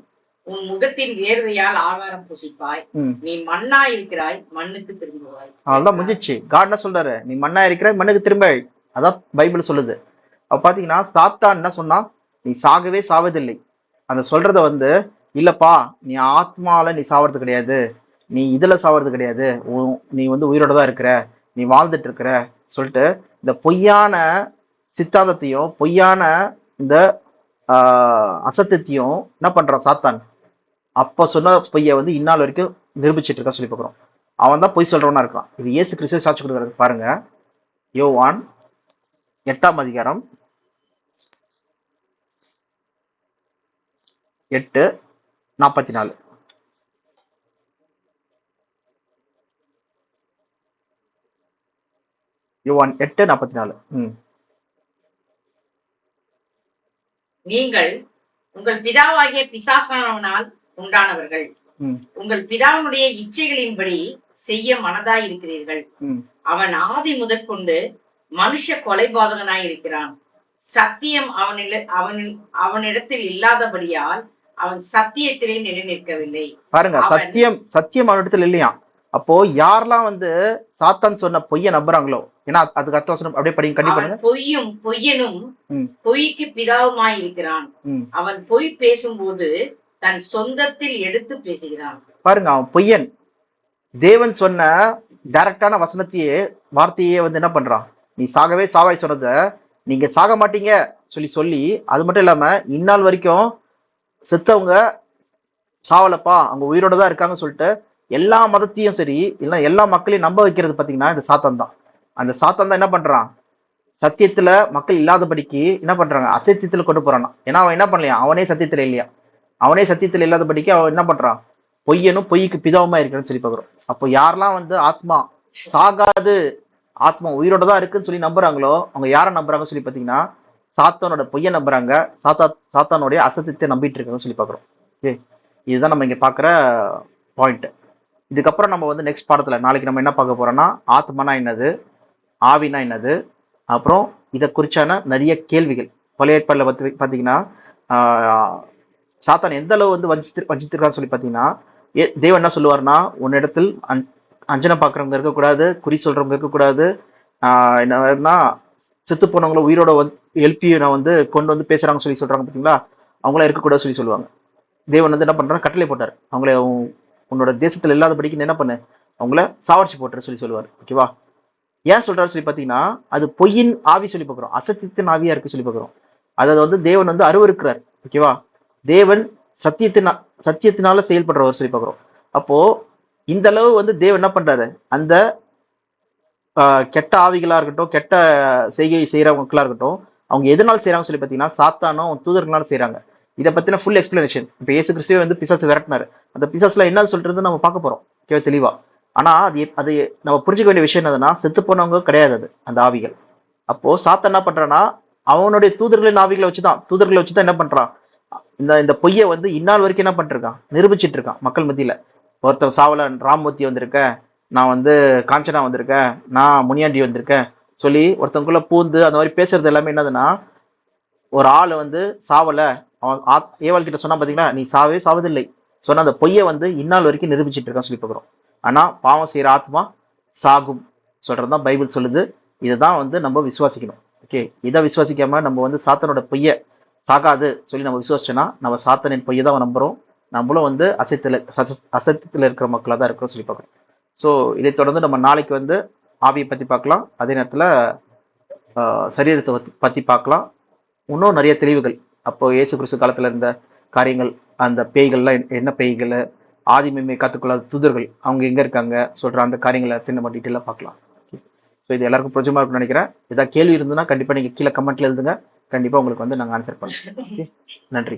உன் முகத்தின் வேர்வையால் ஆகாரம் புசிப்பாய். நீ மண்ணா இருக்கிறாய், மண்ணுக்கு திரும்புவாய். அதான் முடிஞ்சிச்சு. காட் என்ன சொல்றாரு? நீ மண்ணா இருக்கிறாய், மண்ணுக்கு திரும்பாய். அதான் பைபிள் சொல்லுது. அப்ப பாத்தீங்கன்னா சாத்தான் என்ன சொன்னா? நீ சாகவே சாவதில்லை. அந்த சொல்றத வந்து இல்லப்பா, நீ ஆத்மால நீ சாவறது கிடையாது, நீ இதுல சாவறது கிடையாது, நீ வந்து உயிரோட தான் இருக்கிற, நீ வாழ்ந்துட்டு இருக்கிற சொல்லிட்டு இந்த பொய்யான சித்தாந்தத்தையும் பொய்யான இந்த அசத்தியத்தையும் என்ன பண்றான் சாத்தான்? அப்ப சொன்ன பொய்ய வந்து இந்நாள் வரைக்கும் நிரூபிச்சிட்டு இருக்கா சொல்லி பார்க்கிறோம். அவன் தான் பொய் சொல்றவனா இருக்கான். இது இயேசு கிறிஸ்துவை சாட்சி கொடுக்கறது. பாருங்க, யோவான் 8ஆம் அதிகாரம் 8:44. யோவான் 8:44. நீங்கள் உங்கள் பிதாவாகிய பிசாசானவனால் உண்டானவர்கள், உங்கள் பிதாவுடைய இச்சைகளின்படி செய்ய மனதாய் இருக்கிறீர்கள். அவன் ஆதி முதற்கொண்டு மனுஷ கொலைபாதகனாய் இருக்கிறான். சத்தியம் அவனிடத்தில் இல்லாதபடியால் அவன் சத்தியத்திலே நிலைநிற்கவில்லை. பாருங்க, சத்தியம் அவனிடத்தில் இல்லையா? அப்போ யாரெல்லாம் வந்து சாத்தான் சொன்ன பொய்ய நம்புறாங்களோ, ஏன்னா அதுக்கு அர்த்தம் அப்படியே படிங்க, கண்டிப்பா. பொய்யனும் பொய்க்கு பிதாவுமாய் இருக்கிறான். அவன் பொய் பேசும்போது தன் சொந்தத்தில் எடுத்து பேசுகிறான். பாருங்க, அவன் பொய்யன். தேவன் சொன்ன டைரக்டான வார்த்தையே வந்து என்ன பண்றான்? நீ சாகவே சாவாய் சொன்னத நீங்க சாக மாட்டீங்க சொல்லி அது மட்டும் இல்லாம இந்நாள் வரைக்கும் செத்தவங்க சாவலப்பா, அவங்க உயிரோட தான் இருக்காங்க சொல்லிட்டு எல்லா மதத்தையும் சரி இல்லைன்னா எல்லா மக்களையும் நம்ப வைக்கிறது பாத்தீங்கன்னா இந்த சாத்தான் தான். அந்த சாத்தான் தான் என்ன பண்றான்? சத்தியத்துல மக்கள் இல்லாதபடிக்கு என்ன பண்றாங்க? அசத்தியத்துல கொண்டு போறான். ஏன்னா அவன் என்ன பண்ணலையா? அவனே சத்தியத்துல இல்லையா? அவனே சத்தியத்துல இல்லாதபடிக்கு அவன் என்ன பண்றான்? பொய்யனும் பொய்க்கு பிதாவுமா இருக்கிறேன்னு சொல்லி பார்க்குறோம். அப்போ யாரெல்லாம் வந்து ஆத்மா சாகாது, ஆத்மா உயிரோட தான் இருக்குன்னு சொல்லி நம்புறாங்களோ அவங்க யாரை நம்புறாங்கன்னு சொல்லி பார்த்தீங்கன்னா சாத்தானோட பொய்யை நம்புறாங்க, சாத்தானுடைய அசத்தியத்தை நம்பிட்டு இருக்காங்கன்னு சொல்லி பார்க்குறோம். ஓகே, இதுதான் நம்ம இங்க பார்க்குற பாயிண்ட். இதுக்கப்புறம் நம்ம வந்து நெக்ஸ்ட் பாடத்துல நாளைக்கு நம்ம என்ன பார்க்க போறோம்னா ஆத்மானா என்னது, ஆவினா என்னது, அப்புறம் இதை குறிச்சான நிறைய கேள்விகள். பழைய ஏற்பாடுல பார்த்தீங்கன்னா சாத்தான் எந்த அளவு வந்து வஞ்சித்திருக்கான்னு சொல்லி பார்த்தீங்கன்னா தேவன் என்ன சொல்லுவார்னா உன்னிடத்தில் அஞ்சனை பார்க்குறவங்க இருக்கக்கூடாது, குறி சொல்றவங்க இருக்கக்கூடாது, என்னன்னா செத்து போனவங்கள உயிரோட எழுப்பி நான் வந்து கொண்டு வந்து பேசுறாங்க சொல்லி சொல்றாங்க பார்த்தீங்களா, அவங்களாம் இருக்கக்கூடாது சொல்லி சொல்லுவாங்க. தேவன் வந்து என்ன பண்றாங்க, கட்டளை போட்டார், அவங்கள உன்னோட தேசத்துல இல்லாதபடிக்கு என்ன பண்ணு, அவங்கள சாவடிச்சு போட்டுற சொல்லி சொல்லுவார். ஓகேவா? ஏன் சொல்றாரு சொல்லி பார்த்தீங்கன்னா அது பொய்யின் ஆவி சொல்லி பார்க்குறோம், அசத்தியத்தின் ஆவியா இருக்கு சொல்லி பார்க்குறோம். அதாவது வந்து தேவன் வந்து அருவருக்கிறார். ஓகேவா? தேவன் சத்தியத்தினால செயல்படுறவர் சொல்லி பார்க்குறோம். அப்போ இந்த அளவு வந்து தேவன் என்ன பண்றாரு, அந்த கெட்ட ஆவிகளா இருக்கட்டும், கெட்ட செய்கை செய்யறவங்களா இருக்கட்டும், அவங்க எதனால செய்யறாங்க சொல்லி பார்த்தீங்கன்னா சாத்தானும் தூதர்களால செய்யறாங்க. இதை பத்தின ஃபுல் எக்ஸ்பிளனேஷன் இப்போ இயேசு கிறிஸ்துவே வந்து பிசாசு விரட்டினாரு. அந்த பிசாசுல என்ன சொல்றது நம்ம பார்க்க போறோம். ஓகே, தெளிவா. ஆனா அது நம்ம புரிஞ்சுக்க வேண்டிய விஷயம் என்னதுன்னா செத்து போனவங்க கிடையாது அது, அந்த ஆவிகள். அப்போ சாத்தான் என்ன பண்றான்னா அவனுடைய தூதர்களின் ஆவிகளை வச்சுதான் என்ன பண்றான், இந்த பொய்யை வந்து இந்நாள் வரைக்கும் என்ன பண்ணிருக்கான், நிரூபிச்சிட்டு இருக்கான் மக்கள் மத்தியில. ஒருத்தர் சாவலன் ராம்மூர்த்தி வந்திருக்கேன், நான் வந்து காஞ்சனா வந்திருக்கேன், நான் முனியாண்டி வந்திருக்கேன் சொல்லி ஒருத்தவங்களுக்குள்ள பூந்து அந்த மாதிரி பேசுறது எல்லாமே என்னதுன்னா ஒரு ஆள் வந்து சாவல, அவன் ஏவாள் கிட்ட சொன்னா பாத்தீங்கன்னா நீ சாவதில்லை சொன்ன அந்த பொய்யை வந்து இந்நாள் வரைக்கும் நிரூபிச்சிட்டு இருக்கான்னு சொல்லி பார்க்குறோம். ஆனா பாவம் செய்யற ஆத்மா சாகும் சொல்றதுதான் பைபிள் சொல்லுது. இதுதான் வந்து நம்ம விசுவாசிக்கணும். ஓகே, இதை விசுவாசிக்காம நம்ம வந்து சாத்தனோட பொய்யை சாகாது சொல்லி நம்ம விசுவாசிச்சோன்னா நம்ம சாத்தனின் பொய்யை தான் நம்புறோம். நம்மளும் வந்து அசத்தியத்தில் இருக்கிற மக்களாக தான் இருக்கிறோம் சொல்லி பார்க்குறோம். ஸோ இதை தொடர்ந்து நம்ம நாளைக்கு வந்து ஆவியை பற்றி பார்க்கலாம், அதே நேரத்தில் சரீரத்தை பற்றி பார்க்கலாம், இன்னும் நிறைய தெளிவுகள். அப்போ இயேசு கிறிஸ்து காலத்தில் இருந்த காரியங்கள், அந்த பேய்கள்லாம் என்ன பேய்கள், ஆதிமையை காத்துக்கொள்ளாத தூதர்கள் அவங்க எங்கே இருக்காங்க சொல்கிற அந்த காரியங்களை நம்ம டீட்டெயிலாக பார்க்கலாம். ஸோ இது எல்லாருக்கும் பிரோஜனமாக இருக்கும்னு நினைக்கிறேன். ஏதாவது கேள்வி இருந்ததுன்னா கண்டிப்பாக நீங்கள் கீழே கமெண்ட்ல எழுதுங்க, கண்டிப்பாக உங்களுக்கு வந்து நாங்கள் ஆன்சர் பண்ணுறோம். ஓகே, நன்றி.